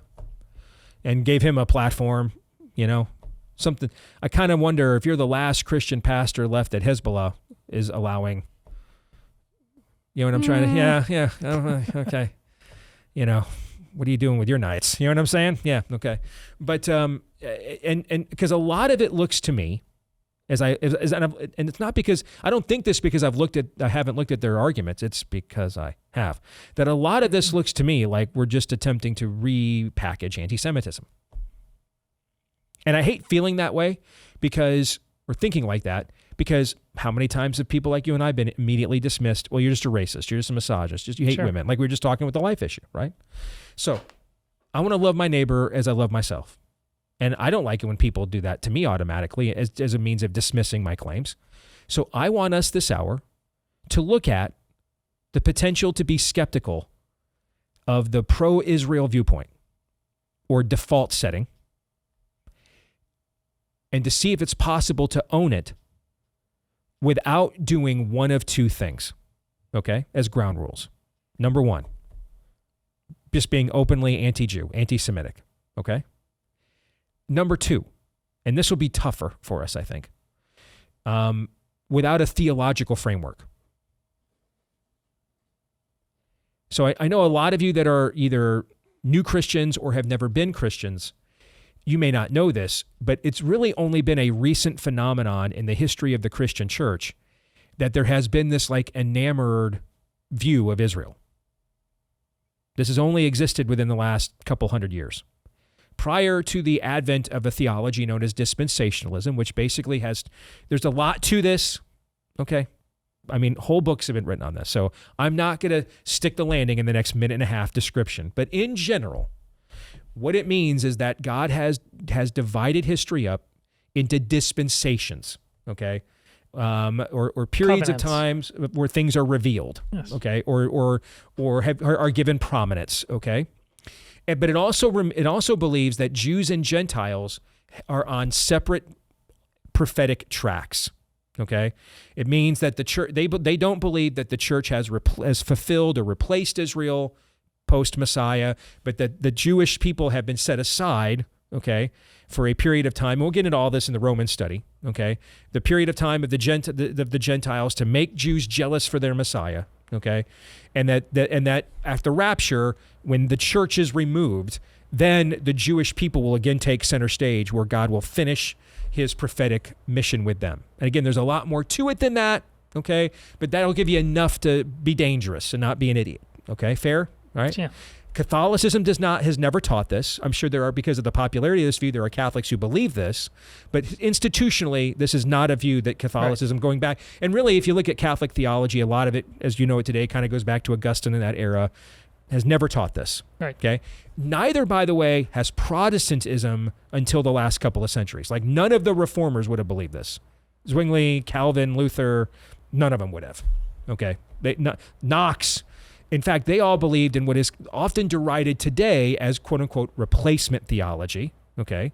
and gave him a platform, something. I kind of wonder if you're the last Christian pastor left at Hezbollah is allowing, what I'm trying to, yeah, okay. What are you doing with your nights? You know what I'm saying? Yeah. Okay. But, and because a lot of it looks to me and it's not because I don't think this because I haven't looked at their arguments. It's because I have, that a lot of this looks to me like we're just attempting to repackage anti-Semitism. And I hate feeling that way or thinking like that, because how many times have people like you and I been immediately dismissed? Well, you're just a racist. You're just a misogynist. You hate women. Like we were just talking with the life issue, right? So I want to love my neighbor as I love myself. And I don't like it when people do that to me automatically as a means of dismissing my claims. So I want us this hour to look at the potential to be skeptical of the pro-Israel viewpoint or default setting, and to see if it's possible to own it without doing one of two things, okay, as ground rules. Number one, just being openly anti-Jew, anti-Semitic, okay? Number two, and this will be tougher for us, I think, without a theological framework. So I know a lot of you that are either new Christians or have never been Christians. You may not know this, but it's really only been a recent phenomenon in the history of the Christian church that there has been this enamored view of Israel. This has only existed within the last couple hundred years. Prior to the advent of a theology known as dispensationalism, which basically there's a lot to this, okay? whole books have been written on this. So I'm not going to stick the landing in the next minute and a half description. But in general, what it means is that God has divided history up into dispensations, okay? Or periods Covenants. of times where things are revealed, Yes. okay? Or are given prominence, okay? But it also believes that Jews and Gentiles are on separate prophetic tracks. Okay, it means that the church they don't believe that the church has fulfilled or replaced Israel post Messiah, but that the Jewish people have been set aside. Okay, for a period of time. We'll get into all this in the Roman study. Okay, the period of time of the Gentiles to make Jews jealous for their Messiah. Okay, and that after rapture, when the church is removed, then the Jewish people will again take center stage, where God will finish his prophetic mission with them. And again, there's a lot more to it than that, okay? But that'll give you enough to be dangerous and not be an idiot, okay? Fair? All right? Yeah. Catholicism has never taught this. I'm sure there are, because of the popularity of this view, there are Catholics who believe this. But institutionally, this is not a view that Catholicism going back. And really, if you look at Catholic theology, a lot of it, as you know it today, kind of goes back to Augustine in that era, has never taught this. Right. Okay. Neither, by the way, has Protestantism until the last couple of centuries. Like, none of the reformers would have believed this. Zwingli, Calvin, Luther, none of them would have. Okay. Knox. In fact, they all believed in what is often derided today as quote unquote replacement theology. Okay.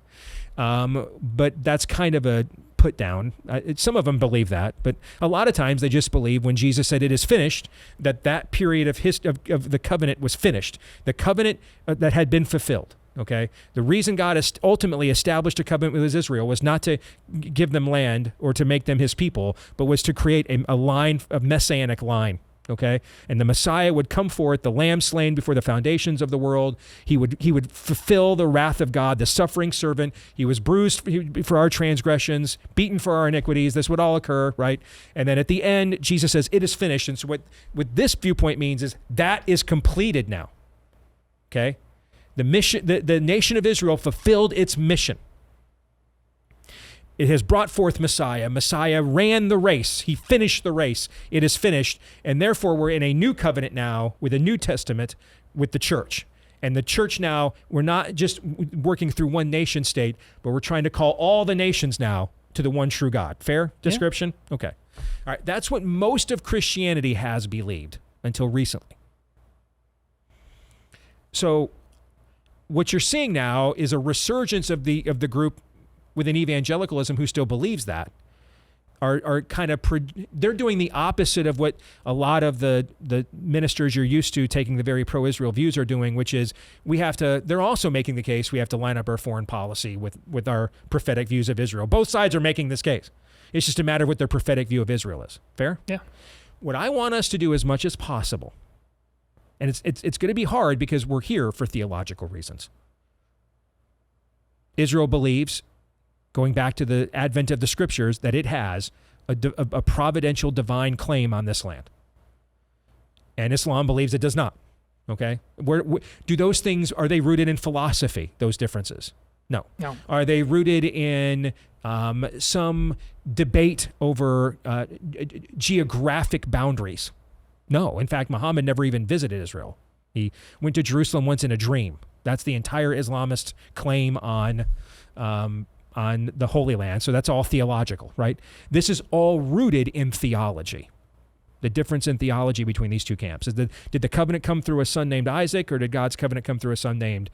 But that's kind of a put down. Some of them believe that, but a lot of times they just believe when Jesus said it is finished, that period of the covenant was finished. The covenant that had been fulfilled. Okay. The reason God ultimately established a covenant with Israel was not to give them land or to make them his people, but was to create a messianic line. Okay, and the Messiah would come forth, the Lamb slain before the foundations of the world. He would fulfill the wrath of God, the suffering servant. He was bruised for our transgressions, beaten for our iniquities. This would all occur, right? And then at the end, Jesus says, "It is finished." And so what this viewpoint means is that is completed now. Okay, the mission, the nation of Israel fulfilled its mission. It has brought forth Messiah. Messiah ran the race. He finished the race. It is finished. And therefore, we're in a new covenant now with a New Testament with the church. And the church now, we're not just working through one nation state, but we're trying to call all the nations now to the one true God. Fair description? Yeah. Okay. All right. That's what most of Christianity has believed until recently. So what you're seeing now is a resurgence of the group within evangelicalism who still believes that, are kind of, they're doing the opposite of what a lot of the ministers you're used to taking the very pro-Israel views are doing, which is they're also making the case we have to line up our foreign policy with our prophetic views of Israel. Both sides are making this case. It's just a matter of what their prophetic view of Israel is. Fair? Yeah. What I want us to do as much as possible, and it's going to be hard because we're here for theological reasons. Israel believes, going back to the advent of the scriptures, that it has a providential divine claim on this land. And Islam believes it does not. Okay? Do those things, are they rooted in philosophy, those differences? No. No. Are they rooted in some debate over geographic boundaries? No. In fact, Muhammad never even visited Israel. He went to Jerusalem once in a dream. That's the entire Islamist claim on the Holy Land. So that's all theological, right? This is all rooted in theology. The difference in theology between these two camps is did the covenant come through a son named Isaac, or did God's covenant come through a son named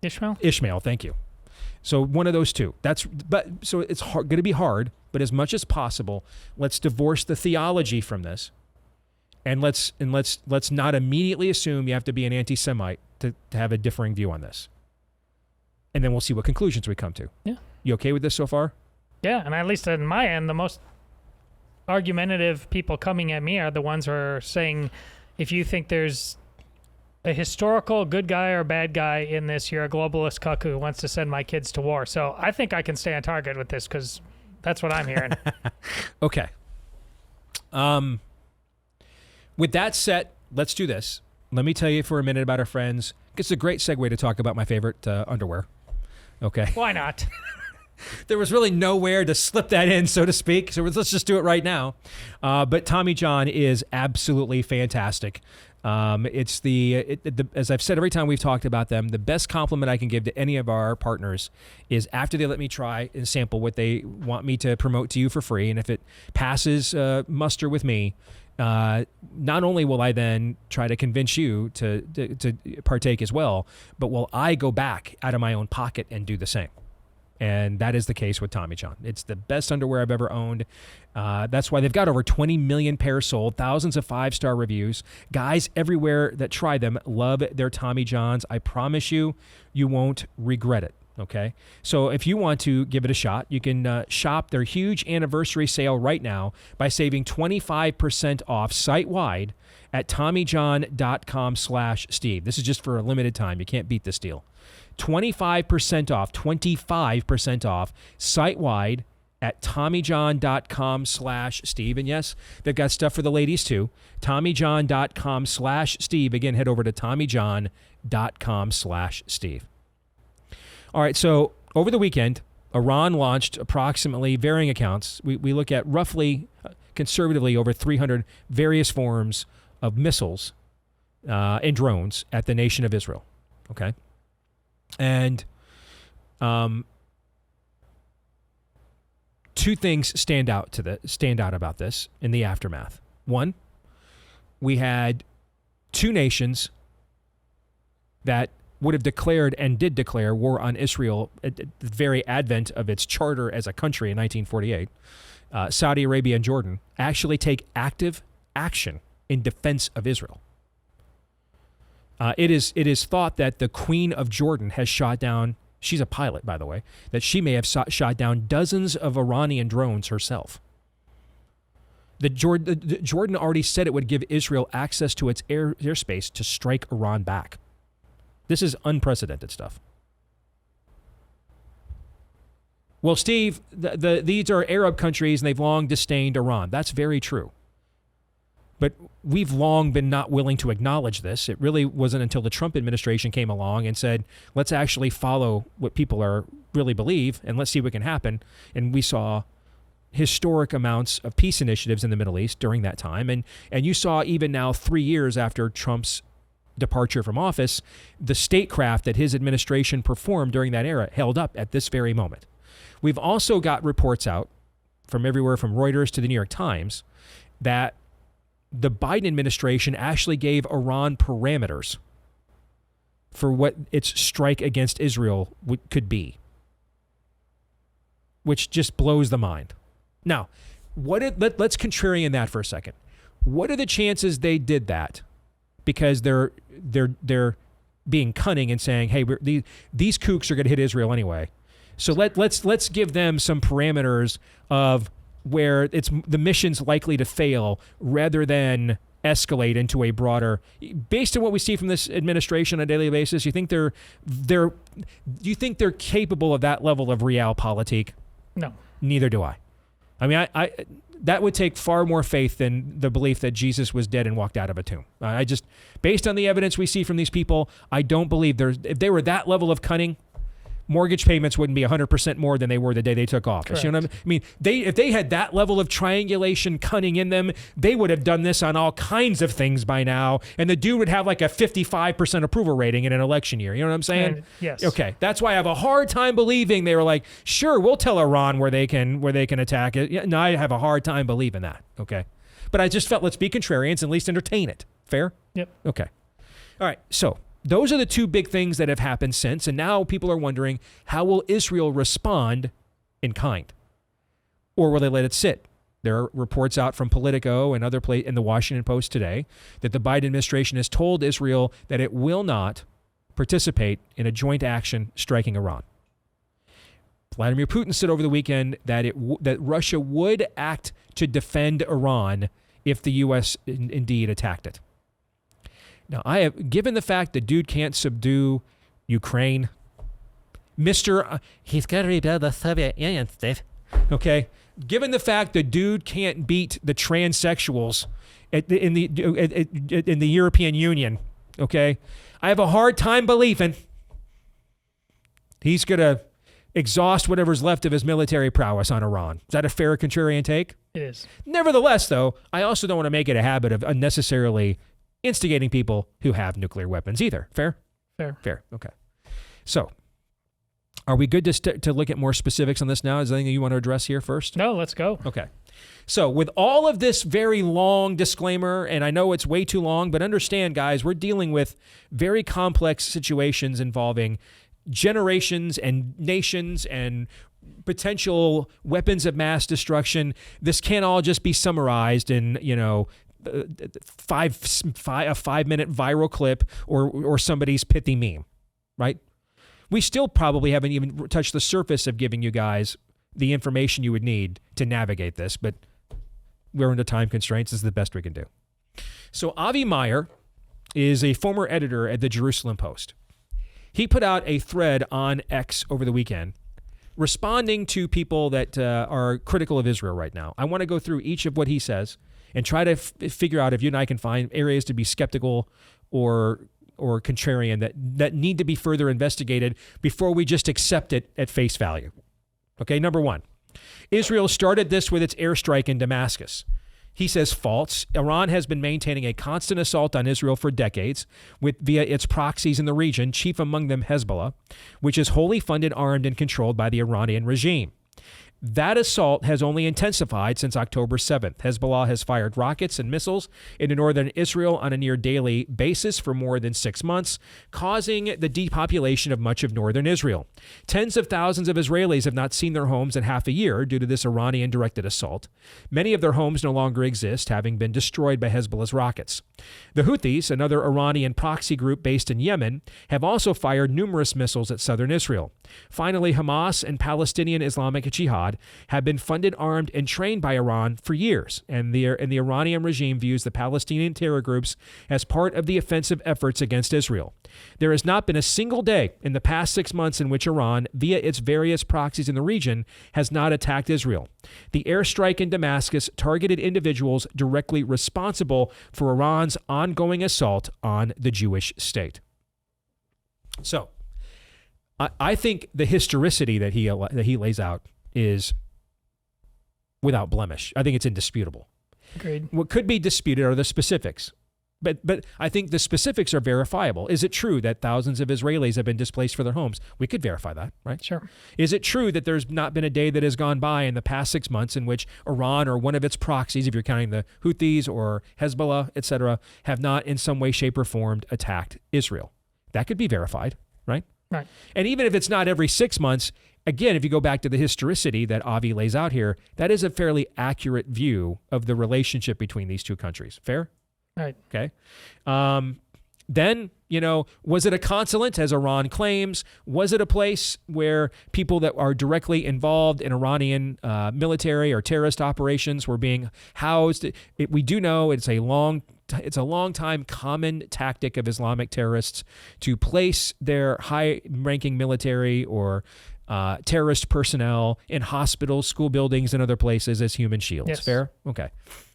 Ishmael? Ishmael, thank you. So one of those two. So it's going to be hard, but as much as possible, let's divorce the theology from this, and let's not immediately assume you have to be an anti-Semite to have a differing view on this. And then we'll see what conclusions we come to. Yeah. You okay with this so far? Yeah, and at least on my end, the most argumentative people coming at me are the ones who are saying, if you think there's a historical good guy or bad guy in this, you're a globalist cuck who wants to send my kids to war. So I think I can stay on target with this because that's what I'm hearing. Okay. With that said, let's do this. Let me tell you for a minute about our friends. It's a great segue to talk about my favorite underwear. Okay. Why not? There was really nowhere to slip that in, so to speak. So let's just do it right now. But Tommy John is absolutely fantastic. It's as I've said every time we've talked about them, the best compliment I can give to any of our partners is after they let me try and sample what they want me to promote to you for free. And if it passes muster with me, not only will I then try to convince you to partake as well, but will I go back out of my own pocket and do the same. And that is the case with Tommy John. It's the best underwear I've ever owned. That's why they've got over 20 million pairs sold, thousands of 5-star reviews. Guys everywhere that try them love their Tommy Johns. I promise you, you won't regret it. Okay? So if you want to give it a shot, you can shop their huge anniversary sale right now by saving 25% off site-wide at TommyJohn.com/Steve. This is just for a limited time. You can't beat this deal. 25% off site-wide at TommyJohn.com/Steve. And yes, they've got stuff for the ladies too. TommyJohn.com/Steve. Again, head over to TommyJohn.com/Steve. All right, so over the weekend, Iran launched approximately, varying accounts, we look at roughly, conservatively, over 300 various forms of missiles and drones at the nation of Israel. Okay? And two things stand out about this in the aftermath. One, we had two nations that would have declared and did declare war on Israel at the very advent of its charter as a country in 1948, Saudi Arabia and Jordan, actually take active action in defense of Israel. It is thought that the Queen of Jordan has shot down, she's a pilot, by the way, that she may have shot down dozens of Iranian drones herself. Jordan already said it would give Israel access to its airspace to strike Iran back. This is unprecedented stuff. Well, Steve, these are Arab countries and they've long disdained Iran. That's very true. But we've long been not willing to acknowledge this. It really wasn't until the Trump administration came along and said, let's actually follow what people really believe and let's see what can happen. And we saw historic amounts of peace initiatives in the Middle East during that time. And you saw even now, 3 years after Trump's departure from office, the statecraft that his administration performed during that era held up at this very moment. We've also got reports out from everywhere from Reuters to the New York Times that the Biden administration actually gave Iran parameters for what its strike against Israel could be, which just blows the mind. Now, let's contrarian that for a second. What are the chances they did that because they're being cunning and saying, hey, these kooks are going to hit Israel anyway. So let's give them some parameters of where the mission's likely to fail rather than escalate into a broader. Based on what we see from this administration on a daily basis, you think they're capable of that level of realpolitik? No. Neither do I. I mean, I that would take far more faith than the belief that Jesus was dead and walked out of a tomb. Based on the evidence we see from these people, I don't believe if they were that level of cunning, mortgage payments wouldn't be 100% more than they were the day they took office. Correct. You know what I mean? If they had that level of triangulation cunning in them, they would have done this on all kinds of things by now, and the dude would have like a 55% approval rating in an election year. You know what I'm saying? Yes. Okay, that's why I have a hard time believing they were like, sure, we'll tell Iran where they can attack it. Yeah, no, I have a hard time believing that. Okay, but I just felt let's be contrarians and at least entertain it. Fair? Yep. Okay. All right. So those are the two big things that have happened since, and now people are wondering, how will Israel respond in kind? Or will they let it sit? There are reports out from Politico and other in the Washington Post today that the Biden administration has told Israel that it will not participate in a joint action striking Iran. Vladimir Putin said over the weekend that that Russia would act to defend Iran if the U.S. indeed attacked it. Now, given the fact the dude can't subdue Ukraine, he's got to rebuild the Soviet Union, Steve. Okay? Given the fact the dude can't beat the transsexuals in the European Union, okay? I have a hard time believing he's going to exhaust whatever's left of his military prowess on Iran. Is that a fair contrarian take? It is. Nevertheless, though, I also don't want to make it a habit of unnecessarily instigating people who have nuclear weapons either. Fair? Fair. Fair. Okay. So, are we good to look at more specifics on this now? Is there anything you want to address here first? No, let's go. Okay. So with all of this very long disclaimer, and I know it's way too long, but understand, guys, we're dealing with very complex situations involving generations and nations and potential weapons of mass destruction. This can't all just be summarized in, a 5-minute viral clip or somebody's pithy meme, right? We still probably haven't even touched the surface of giving you guys the information you would need to navigate this, but we're under time constraints. This is the best we can do. So Avi Meyer is a former editor at the Jerusalem Post. He put out a thread on X over the weekend responding to people that are critical of Israel right now. I want to go through each of what he says and try to figure out if you and I can find areas to be skeptical or contrarian that need to be further investigated before we just accept it at face value. Okay, number one, Israel started this with its airstrike in Damascus. He says false. Iran has been maintaining a constant assault on Israel for decades via its proxies in the region, chief among them Hezbollah, which is wholly funded, armed, and controlled by the Iranian regime. That assault has only intensified since October 7th. Hezbollah has fired rockets and missiles into northern Israel on a near daily basis for more than 6 months, causing the depopulation of much of northern Israel. Tens of thousands of Israelis have not seen their homes in half a year due to this Iranian-directed assault. Many of their homes no longer exist, having been destroyed by Hezbollah's rockets. The Houthis, another Iranian proxy group based in Yemen, have also fired numerous missiles at southern Israel. Finally, Hamas and Palestinian Islamic Jihad have been funded, armed, and trained by Iran for years, and the Iranian regime views the Palestinian terror groups as part of the offensive efforts against Israel. There has not been a single day in the past 6 months in which Iran, via its various proxies in the region, has not attacked Israel. The airstrike in Damascus targeted individuals directly responsible for Iran's ongoing assault on the Jewish state. So, I think the historicity that he lays out is without blemish. I think it's indisputable. Agreed. What could be disputed are the specifics. But I think the specifics are verifiable. Is it true that thousands of Israelis have been displaced for their homes? We could verify that, right? Sure. Is it true that there's not been a day that has gone by in the past 6 months in which Iran or one of its proxies, if you're counting the Houthis or Hezbollah, etc., have not in some way, shape, or form attacked Israel? That could be verified, right? Right. And even if it's not every 6 months, again, if you go back to the historicity that Avi lays out here, that is a fairly accurate view of the relationship between these two countries. Fair? Right. Okay. Then, was it a consulate, as Iran claims? Was it a place where people that are directly involved in Iranian military or terrorist operations were being housed? We do know it's a long time common tactic of Islamic terrorists to place their high-ranking military or terrorist personnel in hospitals, school buildings, and other places as human shields. Yes. Fair? Okay.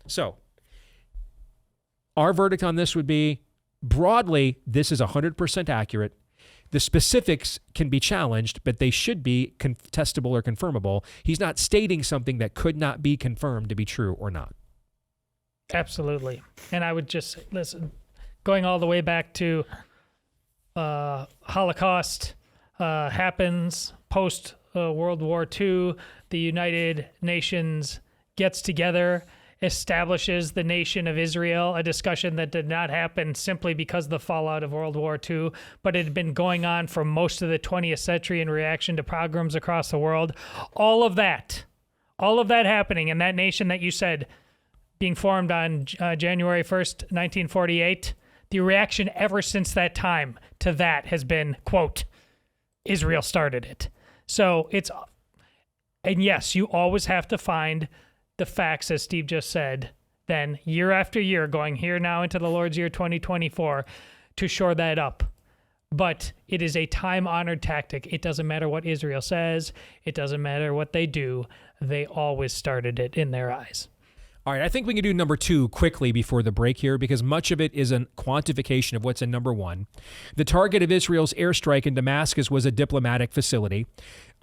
So, our verdict on this would be, broadly, this is 100% accurate. The specifics can be challenged, but they should be contestable or confirmable. He's not stating something that could not be confirmed to be true or not. Absolutely. And I would just say, listen, going all the way back to Holocaust happens, post World War II, the United Nations gets together, establishes the nation of Israel, a discussion that did not happen simply because of the fallout of World War II, but it had been going on for most of the 20th century in reaction to pogroms across the world. All of that happening, and that nation that you said being formed on January 1st, 1948, the reaction ever since that time to that has been, quote, Israel started it. So and yes, you always have to find the facts, as Steve just said, then year after year, going here now into the Lord's year 2024, to shore that up. But it is a time-honored tactic. It doesn't matter what Israel says. It doesn't matter what they do. They always started it in their eyes. All right, I think we can do number 2 quickly before the break here because much of it is a quantification of what's in number 1. The target of Israel's airstrike in Damascus was a diplomatic facility.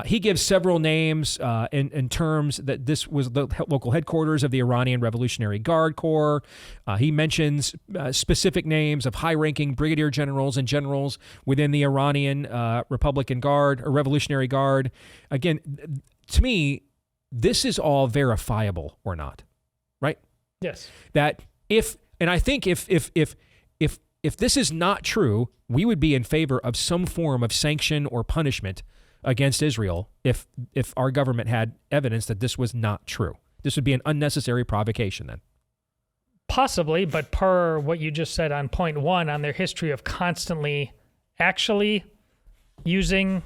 He gives several names in terms that this was the local headquarters of the Iranian Revolutionary Guard Corps. He mentions specific names of high-ranking brigadier generals and generals within the Iranian Republican Guard or Revolutionary Guard. Again, to me, this is all verifiable or not. Right? Yes. That I think if this is not true, we would be in favor of some form of sanction or punishment against Israel if our government had evidence that this was not true. This would be an unnecessary provocation then. Possibly, but per what you just said on point 1, on their history of constantly actually using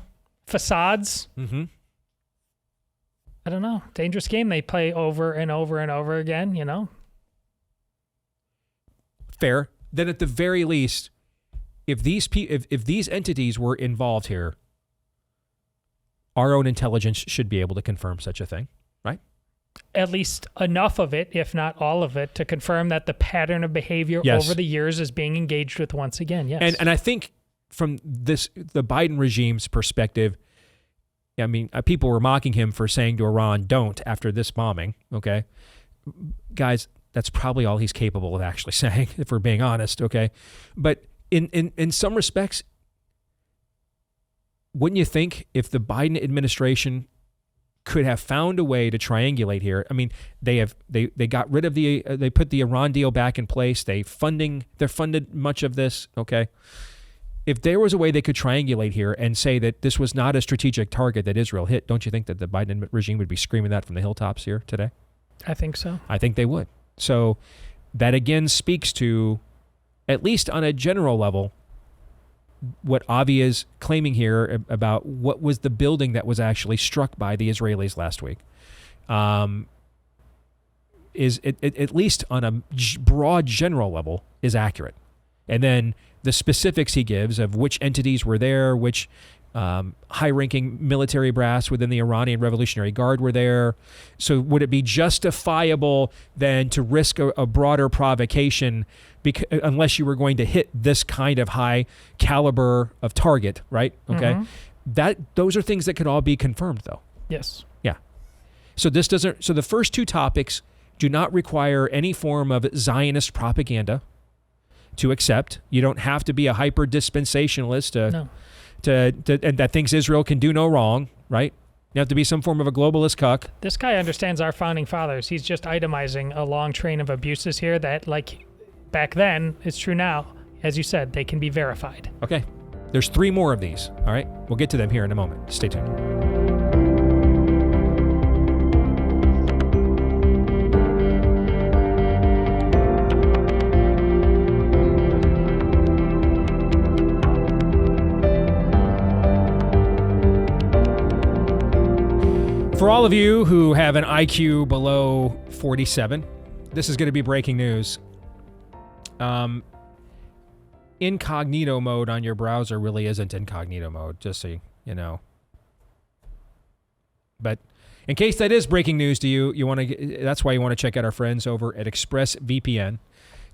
facades, I don't know. Dangerous game they play over and over and over again, you know? Fair. Then at the very least, if these entities were involved here, our own intelligence should be able to confirm such a thing, right? At least enough of it, if not all of it, to confirm that the pattern of behavior over the years is being engaged with once again, yes. And I think from the Biden regime's perspective, I mean, people were mocking him for saying to Iran, don't, after this bombing, okay? Guys, that's probably all he's capable of actually saying, if we're being honest, okay? But in some respects, wouldn't you think if the Biden administration could have found a way to triangulate here? I mean, they got rid of they put the Iran deal back in place. They're funded much of this, okay? If there was a way they could triangulate here and say that this was not a strategic target that Israel hit, don't you think that the Biden regime would be screaming that from the hilltops here today? I think so. I think they would. So that again speaks to, at least on a general level, what Avi is claiming here about what was the building that was actually struck by the Israelis last week. Is at least on a broad general level is accurate. And then the specifics he gives of which entities were there, which high-ranking military brass within the Iranian Revolutionary Guard were there. So would it be justifiable then to risk a broader provocation unless you were going to hit this kind of high caliber of target, right? Okay. Those are things that could all be confirmed though. Yes. Yeah. So the first 2 topics do not require any form of Zionist propaganda to accept. You don't have to be a hyper dispensationalist and that thinks Israel can do no wrong, right? You have to be some form of a globalist cuck. This guy understands our founding fathers. He's just itemizing a long train of abuses here that, like, back then, it's true now. As you said, they can be verified. Okay. There's 3 more of these, all right? We'll get to them here in a moment. Stay tuned. For all of you who have an IQ below 47, this is going to be breaking news. Incognito mode on your browser really isn't incognito mode, just so you know. But in case that is breaking news to you, that's why you want to check out our friends over at ExpressVPN.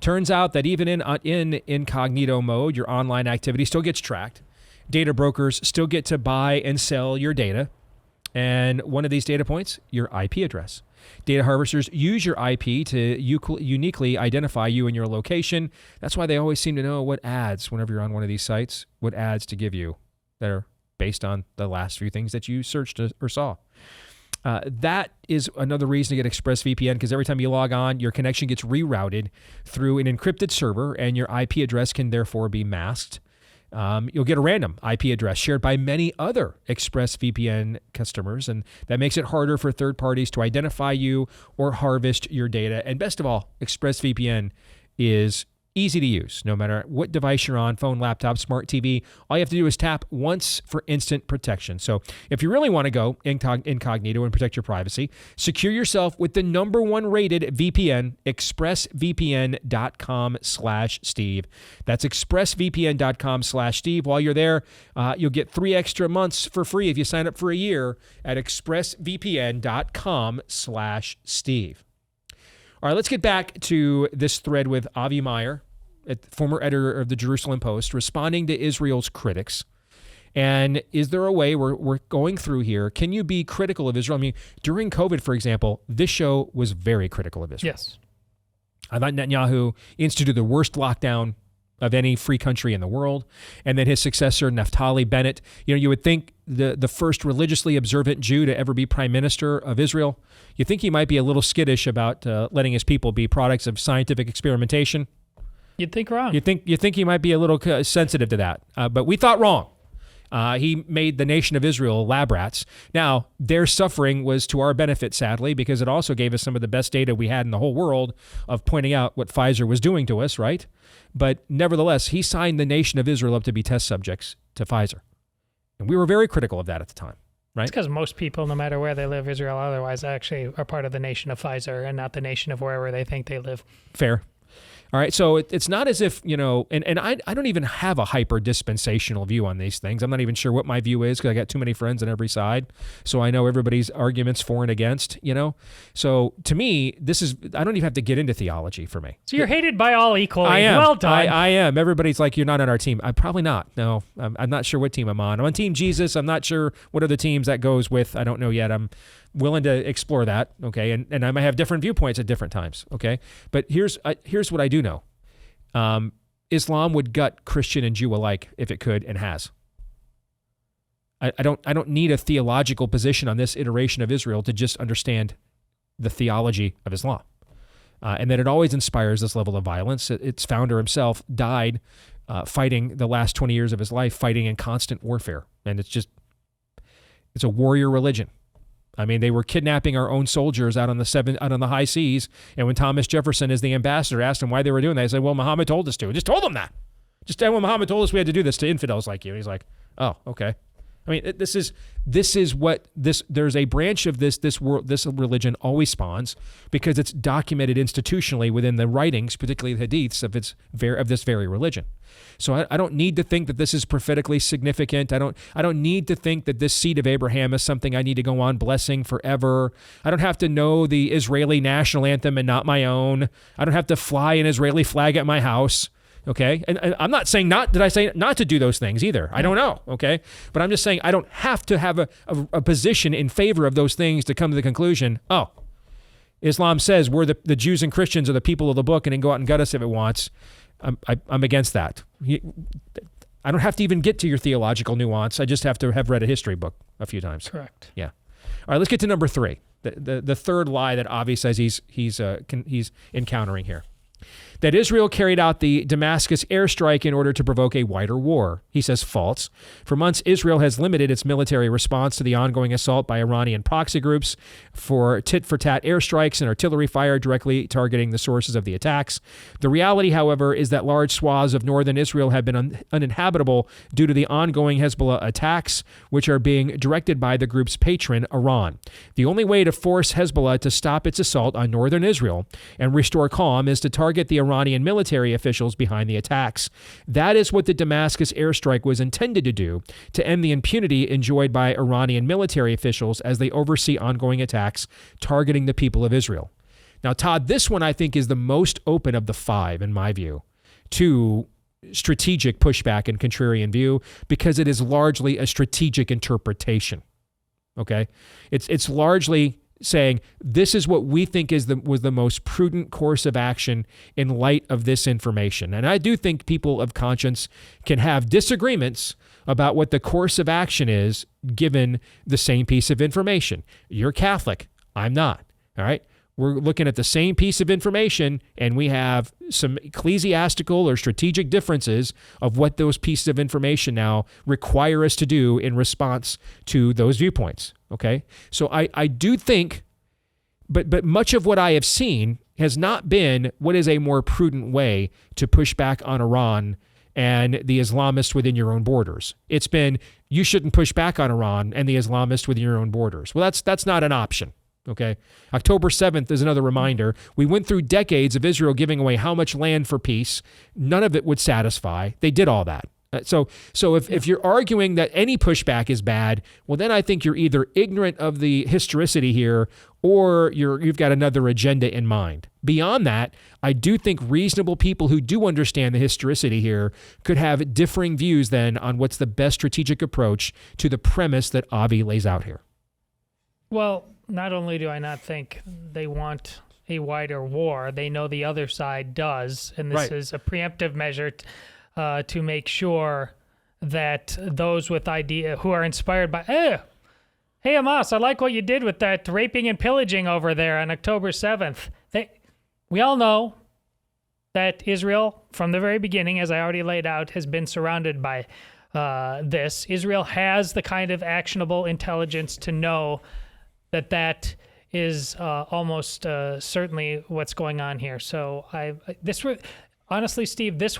Turns out that even in incognito mode, your online activity still gets tracked. Data brokers still get to buy and sell your data. And one of these data points, your IP address. Data harvesters use your IP to uniquely identify you and your location. That's why they always seem to know what ads, whenever you're on one of these sites, what ads to give you that are based on the last few things that you searched or saw. That is another reason to get ExpressVPN, because every time you log on, your connection gets rerouted through an encrypted server, and your IP address can therefore be masked. You'll get a random IP address shared by many other ExpressVPN customers, and that makes it harder for third parties to identify you or harvest your data. And best of all, ExpressVPN is easy to use, no matter what device you're on, phone, laptop, smart TV. All you have to do is tap once for instant protection. So if you really want to go incognito and protect your privacy, secure yourself with the #1 rated VPN, expressvpn.com/Steve. That's expressvpn.com/Steve. While you're there, you'll get 3 extra months for free if you sign up for a year at expressvpn.com/Steve. All right, let's get back to this thread with Avi Meyer, former editor of the Jerusalem Post, responding to Israel's critics. And is there a way we're going through here? Can you be critical of Israel? I mean, during COVID, for example, this show was very critical of Israel. Yes. I thought Netanyahu instituted the worst lockdown of any free country in the world. And then his successor, Naftali Bennett, you would think the first religiously observant Jew to ever be prime minister of Israel, you think he might be a little skittish about letting his people be products of scientific experimentation. You'd think wrong. You think he might be a little sensitive to that. But we thought wrong. He made the nation of Israel lab rats. Now, their suffering was to our benefit, sadly, because it also gave us some of the best data we had in the whole world of pointing out what Pfizer was doing to us, right? But nevertheless, he signed the nation of Israel up to be test subjects to Pfizer. And we were very critical of that at the time, right? It's because most people, no matter where they live, Israel otherwise, actually are part of the nation of Pfizer and not the nation of wherever they think they live. Fair. All right, so it's not as if, and I don't even have a hyper-dispensational view on these things. I'm not even sure what my view is because I got too many friends on every side. So I know everybody's arguments for and against, So to me, I don't even have to get into theology for me. So you're hated by all equally. I am. Well done. I am. Everybody's like, you're not on our team. I'm probably not. No, I'm not sure what team I'm on. I'm on Team Jesus. I'm not sure what other teams that goes with. I don't know yet. I'm willing to explore that, okay? And I might have different viewpoints at different times, okay? But here's what I do know. Islam would gut Christian and Jew alike if it could, and has. I don't need a theological position on this iteration of Israel to just understand the theology of Islam. And that it always inspires this level of violence. Its founder himself died fighting the last 20 years of his life, fighting in constant warfare. And it's a warrior religion. I mean, they were kidnapping our own soldiers out on the high seas. And when Thomas Jefferson, as the ambassador, asked him why they were doing that, he said, well, Muhammad told us to. Just told them that. Muhammad told us we had to do this to infidels like you. And he's like, oh, okay. I mean, this is what there's a branch of this religion always spawns because it's documented institutionally within the writings, particularly the hadiths of this very religion. So I don't need to think that this is prophetically significant. I don't need to think that this seed of Abraham is something I need to go on blessing forever. I don't have to know the Israeli national anthem and not my own. I don't have to fly an Israeli flag at my house. Okay, and I'm not saying not to do those things either. I don't know. Okay, but I'm just saying I don't have to have a position in favor of those things to come to the conclusion. Oh, Islam says we're the Jews and Christians are the people of the book, and then go out and gut us if it wants. I'm against that. I don't have to even get to your theological nuance. I just have to have read a history book a few times. Correct. Yeah. All right, let's get to number 3. The third lie that Avi says he's encountering here. That Israel carried out the Damascus airstrike in order to provoke a wider war. He says false. For months, Israel has limited its military response to the ongoing assault by Iranian proxy groups for tit-for-tat airstrikes and artillery fire directly targeting the sources of the attacks. The reality, however, is that large swaths of northern Israel have been uninhabitable due to the ongoing Hezbollah attacks, which are being directed by the group's patron, Iran. The only way to force Hezbollah to stop its assault on northern Israel and restore calm is to target the Iranian military officials behind the attacks. That is what the Damascus airstrike was intended to do, to end the impunity enjoyed by Iranian military officials as they oversee ongoing attacks targeting the people of Israel. Now, Todd, this one I think is the most open of the 5, in my view, to strategic pushback and contrarian view because it is largely a strategic interpretation. Okay? It's largely saying this is what we think was the most prudent course of action in light of this information. And I do think people of conscience can have disagreements about what the course of action is given the same piece of information. You're Catholic. I'm not. All right? We're looking at the same piece of information, and we have some ecclesiastical or strategic differences of what those pieces of information now require us to do in response to those viewpoints. Okay? So I do think, but much of what I have seen has not been what is a more prudent way to push back on Iran and the Islamists within your own borders. It's been, you shouldn't push back on Iran and the Islamists within your own borders. Well, that's not an option. Okay. October 7th is another reminder. We went through decades of Israel giving away how much land for peace. None of it would satisfy. They did all that. So if you're arguing that any pushback is bad, well, then I think you're either ignorant of the historicity here or you've got another agenda in mind. Beyond that, I do think reasonable people who do understand the historicity here could have differing views then on what's the best strategic approach to the premise that Avi lays out here. Well, not only do I not think they want a wider war, they know the other side does, and this is a preemptive measure to make sure that those with idea who are inspired by, hey Hamas, I like what you did with that raping and pillaging over there on October 7th. We all know that Israel, from the very beginning, as I already laid out, has been surrounded by this. Israel has the kind of actionable intelligence to know that is almost certainly what's going on here. So honestly, Steve, this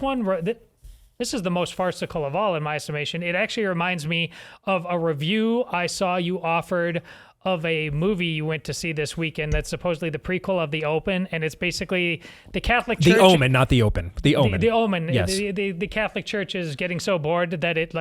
is the most farcical of all in my estimation. It actually reminds me of a review I saw you offered of a movie you went to see this weekend that's supposedly the prequel of The Omen, and it's basically the Catholic Church. The Omen, not The Open. The Omen. The Omen. Yes. The Catholic Church is getting so bored that it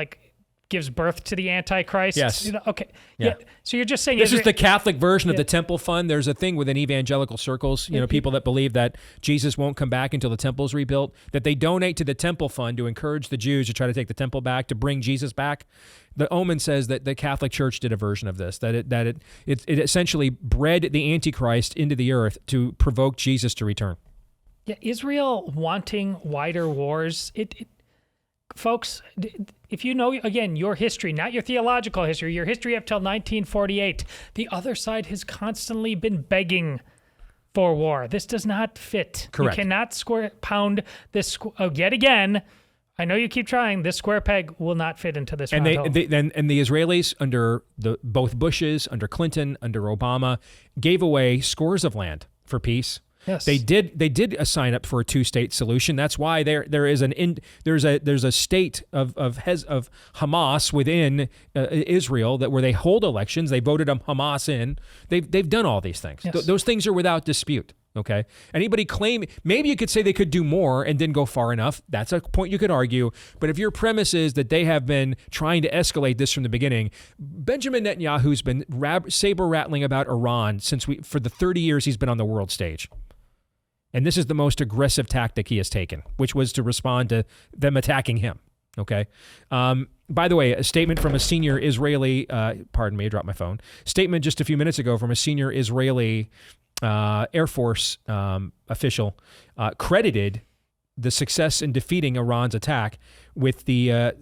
gives birth to the Antichrist. Yes. Okay. Yeah. So you're just saying this is the Catholic version of the Temple Fund. There's a thing within evangelical circles, people that believe that Jesus won't come back until the temple's rebuilt, that they donate to the Temple Fund to encourage the Jews to try to take the temple back, to bring Jesus back. The Omen says that the Catholic Church did a version of this, that it essentially bred the Antichrist into the earth to provoke Jesus to return. Yeah, Israel wanting wider wars, folks, if you know, again, your history, not your theological history, your history up till 1948, the other side has constantly been begging for war. This does not fit. Correct. You cannot pound this yet again. I know you keep trying. This square peg will not fit into this round hole. And the Israelis, under both Bushes, under Clinton, under Obama, gave away scores of land for peace. Yes. They did sign up for a two-state solution. That's why there's a state of Hamas within Israel where they hold elections. They voted Hamas in. They've done all these things. Yes. Those things are without dispute. Okay. Anybody claim, maybe you could say they could do more and didn't go far enough. That's a point you could argue. But if your premise is that they have been trying to escalate this from the beginning, Benjamin Netanyahu's been saber rattling about Iran for the 30 years he's been on the world stage. And this is the most aggressive tactic he has taken, which was to respond to them attacking him. Okay. By the way, a statement from a senior Israeli, pardon me, I dropped my phone. Statement just a few minutes ago from a senior Israeli Air Force official credited the success in defeating Iran's attack with the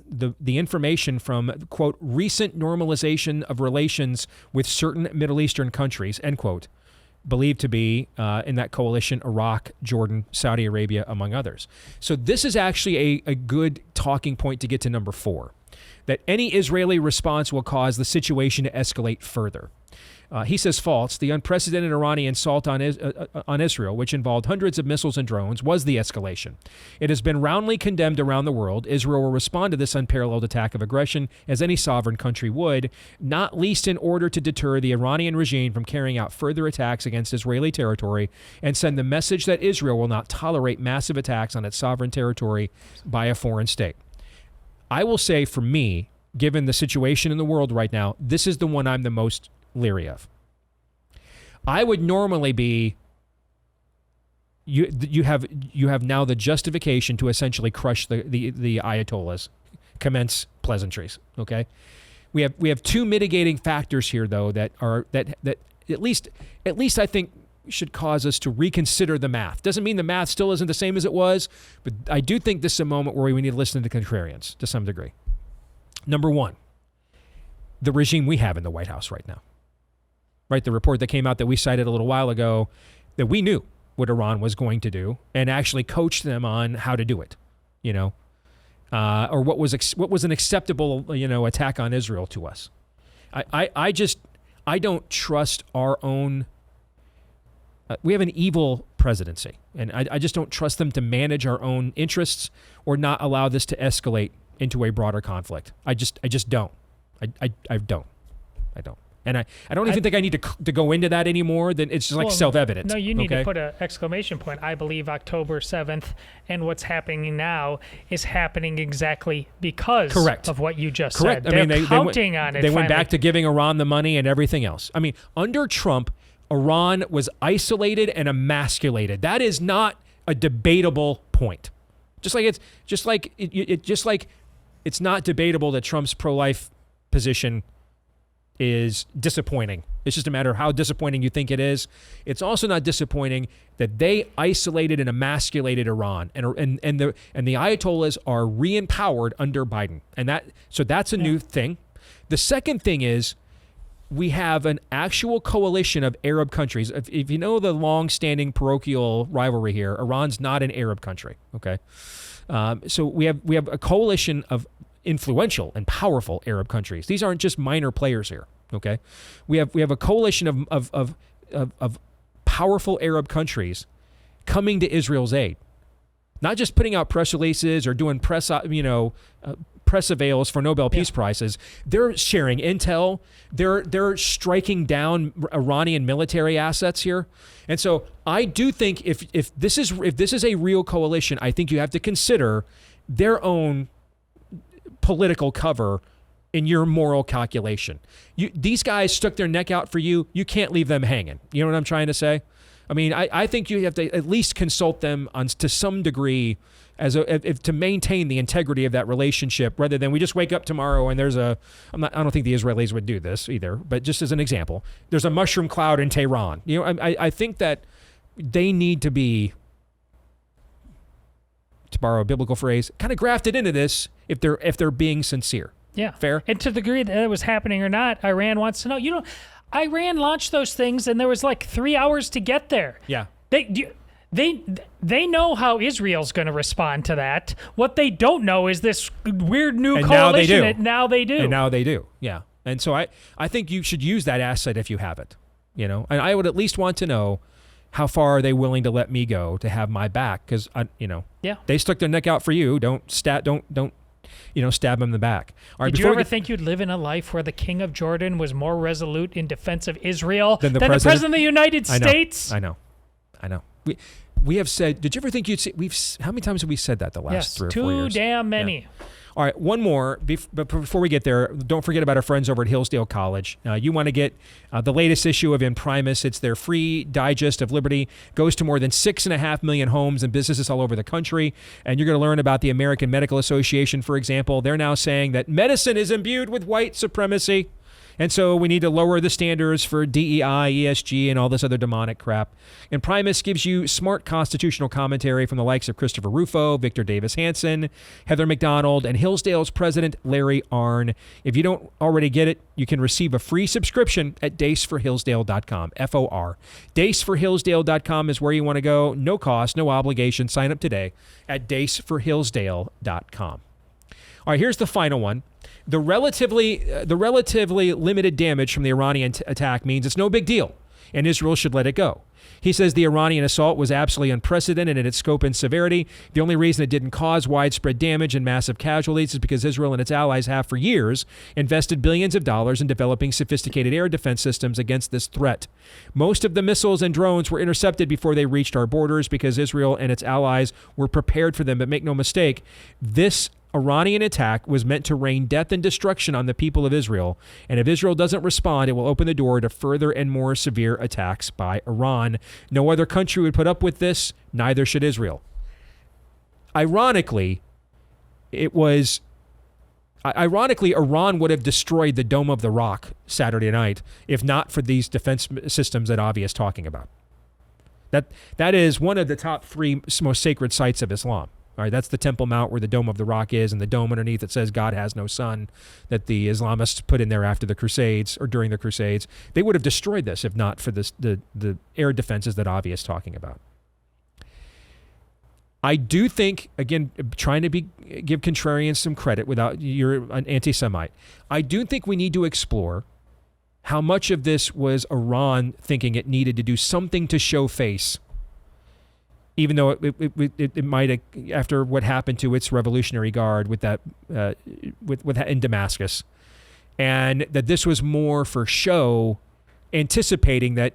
information from, quote, recent normalization of relations with certain Middle Eastern countries, end quote, believed to be in that coalition, Iraq, Jordan, Saudi Arabia, among others. So this is actually a good talking point to get to number 4, that any Israeli response will cause the situation to escalate further. He says false. The unprecedented Iranian assault on Israel, which involved hundreds of missiles and drones, was the escalation. It has been roundly condemned around the world. Israel will respond to this unparalleled attack of aggression as any sovereign country would, not least in order to deter the Iranian regime from carrying out further attacks against Israeli territory and send the message that Israel will not tolerate massive attacks on its sovereign territory by a foreign state. I will say, for me, given the situation in the world right now, this is the one I'm the most leery of. I would normally be, you have now the justification to essentially crush the Ayatollahs, commence pleasantries. Okay, we have two mitigating factors here though that at least I think should cause us to reconsider the math. Doesn't mean the math still isn't the same as it was, but I do think this is a moment where we need to listen to the contrarians to some degree. Number 1, the regime we have in the White House right now. Right, the report that came out that we cited a little while ago, that we knew what Iran was going to do and actually coached them on how to do it, or what was an acceptable, attack on Israel to us. I don't trust our own. We have an evil presidency, and I just don't trust them to manage our own interests or not allow this to escalate into a broader conflict. I just don't. I don't. And I don't even think I need to go into that anymore. Then it's just like self-evident. No, you need to put an exclamation point. I believe October 7th and what's happening now is happening exactly because of what you just said. They're counting on it. They went back to giving Iran the money and everything else. I mean, under Trump, Iran was isolated and emasculated. That is not a debatable point. Just like it's not debatable that Trump's pro-life position is disappointing. It's just a matter of how disappointing you think it is. It's also not disappointing that they isolated and emasculated Iran, and the Ayatollahs are re-empowered under Biden, and that's a new thing. The second thing is we have an actual coalition of Arab countries. If you know the long-standing parochial rivalry here, Iran's not an Arab country. Okay, so we have a coalition of influential and powerful Arab countries. These aren't just minor players here. Okay, we have a coalition of powerful Arab countries coming to Israel's aid, not just putting out press releases or doing press avails for Nobel Peace Prizes. They're sharing intel. They're striking down Iranian military assets here. And so I do think if this is a real coalition, I think you have to consider their own political cover in your moral calculation. These guys stuck their neck out for you. You can't leave them hanging. You know what I'm trying to say? I mean, I think you have to at least consult them to some degree to maintain the integrity of that relationship, rather than we just wake up tomorrow and there's I don't think the Israelis would do this either, but just as an example, there's a mushroom cloud in Tehran. You know, I think that they need to be, to borrow a biblical phrase, kind of grafted into this if they're being sincere. Yeah. Fair? And to the degree that it was happening or not, Iran wants to know. Iran launched those things and there was like 3 hours to get there. Yeah. They know how Israel's going to respond to that. What they don't know is this weird new coalition. Now they do. And now they do. Yeah. And so I think you should use that asset if you have it. You know, and I would at least want to know how far are they willing to let me go to have my back, because they stuck their neck out for you. Don't stab them in the back. All right, Did you ever think you'd live in a life where the king of Jordan was more resolute in defense of Israel than the president of the United States? I know. We have said. Did you ever think you'd see? How many times have we said that the last 3 or 4 years? Too damn many. Yeah. All right, one more. But before we get there, don't forget about our friends over at Hillsdale College. You want to get the latest issue of Imprimis. It's their free digest of liberty. Goes to more than 6.5 million homes and businesses all over the country. And you're going to learn about the American Medical Association, for example. They're now saying that medicine is imbued with white supremacy. And so we need to lower the standards for DEI, ESG, and all this other demonic crap. And Primus gives you smart constitutional commentary from the likes of Christopher Rufo, Victor Davis Hanson, Heather McDonald, and Hillsdale's president, Larry Arnn. If you don't already get it, you can receive a free subscription at daceforhillsdale.com, F-O-R. Daceforhillsdale.com is where you want to go. No cost, no obligation. Sign up today at daceforhillsdale.com. All right, here's the final one. The relatively limited damage from the Iranian attack means it's no big deal, and Israel should let it go. He says the Iranian assault was absolutely unprecedented in its scope and severity. The only reason it didn't cause widespread damage and massive casualties is because Israel and its allies have for years invested billions of dollars in developing sophisticated air defense systems against this threat. Most of the missiles and drones were intercepted before they reached our borders because Israel and its allies were prepared for them. But make no mistake, this Iranian attack was meant to rain death and destruction on the people of Israel, and if Israel doesn't respond, it will open the door to further and more severe attacks by Iran. No other country would put up with this, neither should Israel. Ironically, Iran would have destroyed the Dome of the Rock Saturday night if not for these defense systems that Avi is talking about. That is one of the top 3 most sacred sites of Islam. All right, that's the Temple Mount where the Dome of the Rock is, and the dome underneath it says God has no son, that the Islamists put in there after the Crusades or during the Crusades. They would have destroyed this if not for the air defenses that Avi is talking about. I do think, again, trying to give contrarians some credit without you're an anti-Semite, I do think we need to explore how much of this was Iran thinking it needed to do something to show face, even though it might, after what happened to its Revolutionary Guard with that in Damascus, and that this was more for show, anticipating that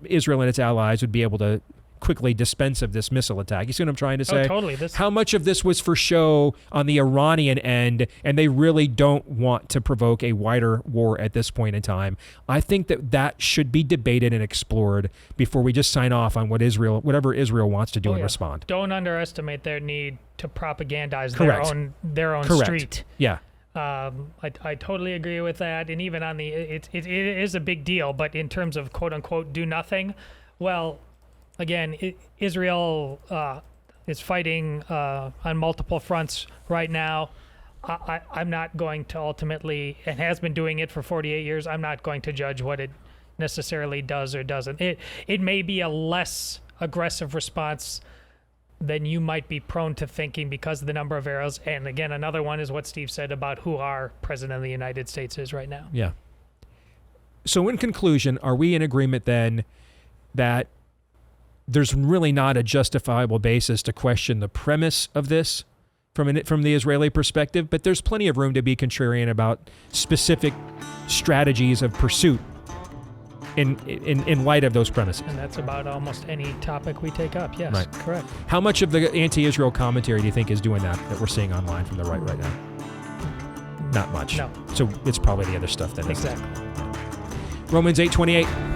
Israel and its allies would be able to quickly dispense of this missile attack. You see what I'm trying to say? Oh, totally. How much of this was for show on the Iranian end, and they really don't want to provoke a wider war at this point in time? I think that should be debated and explored before we just sign off on whatever Israel wants to do and respond. Don't underestimate their need to propagandize their own Correct. street. Yeah. I totally agree with that, and even on it is a big deal. But in terms of quote unquote do nothing, well, again, Israel is fighting on multiple fronts right now. I'm not going to ultimately, and has been doing it for 48 years, I'm not going to judge what it necessarily does or doesn't. It may be a less aggressive response than you might be prone to thinking because of the number of arrows. And again, another one is what Steve said about who our president of the United States is right now. Yeah. So in conclusion, are we in agreement then that there's really not a justifiable basis to question the premise of this from the Israeli perspective, but there's plenty of room to be contrarian about specific strategies of pursuit in light of those premises? And that's about almost any topic we take up. Yes, Right. Correct. How much of the anti-Israel commentary do you think is doing that we're seeing online from the right now? Not much. No. So it's probably the other stuff then. Exactly. Romans 8:28.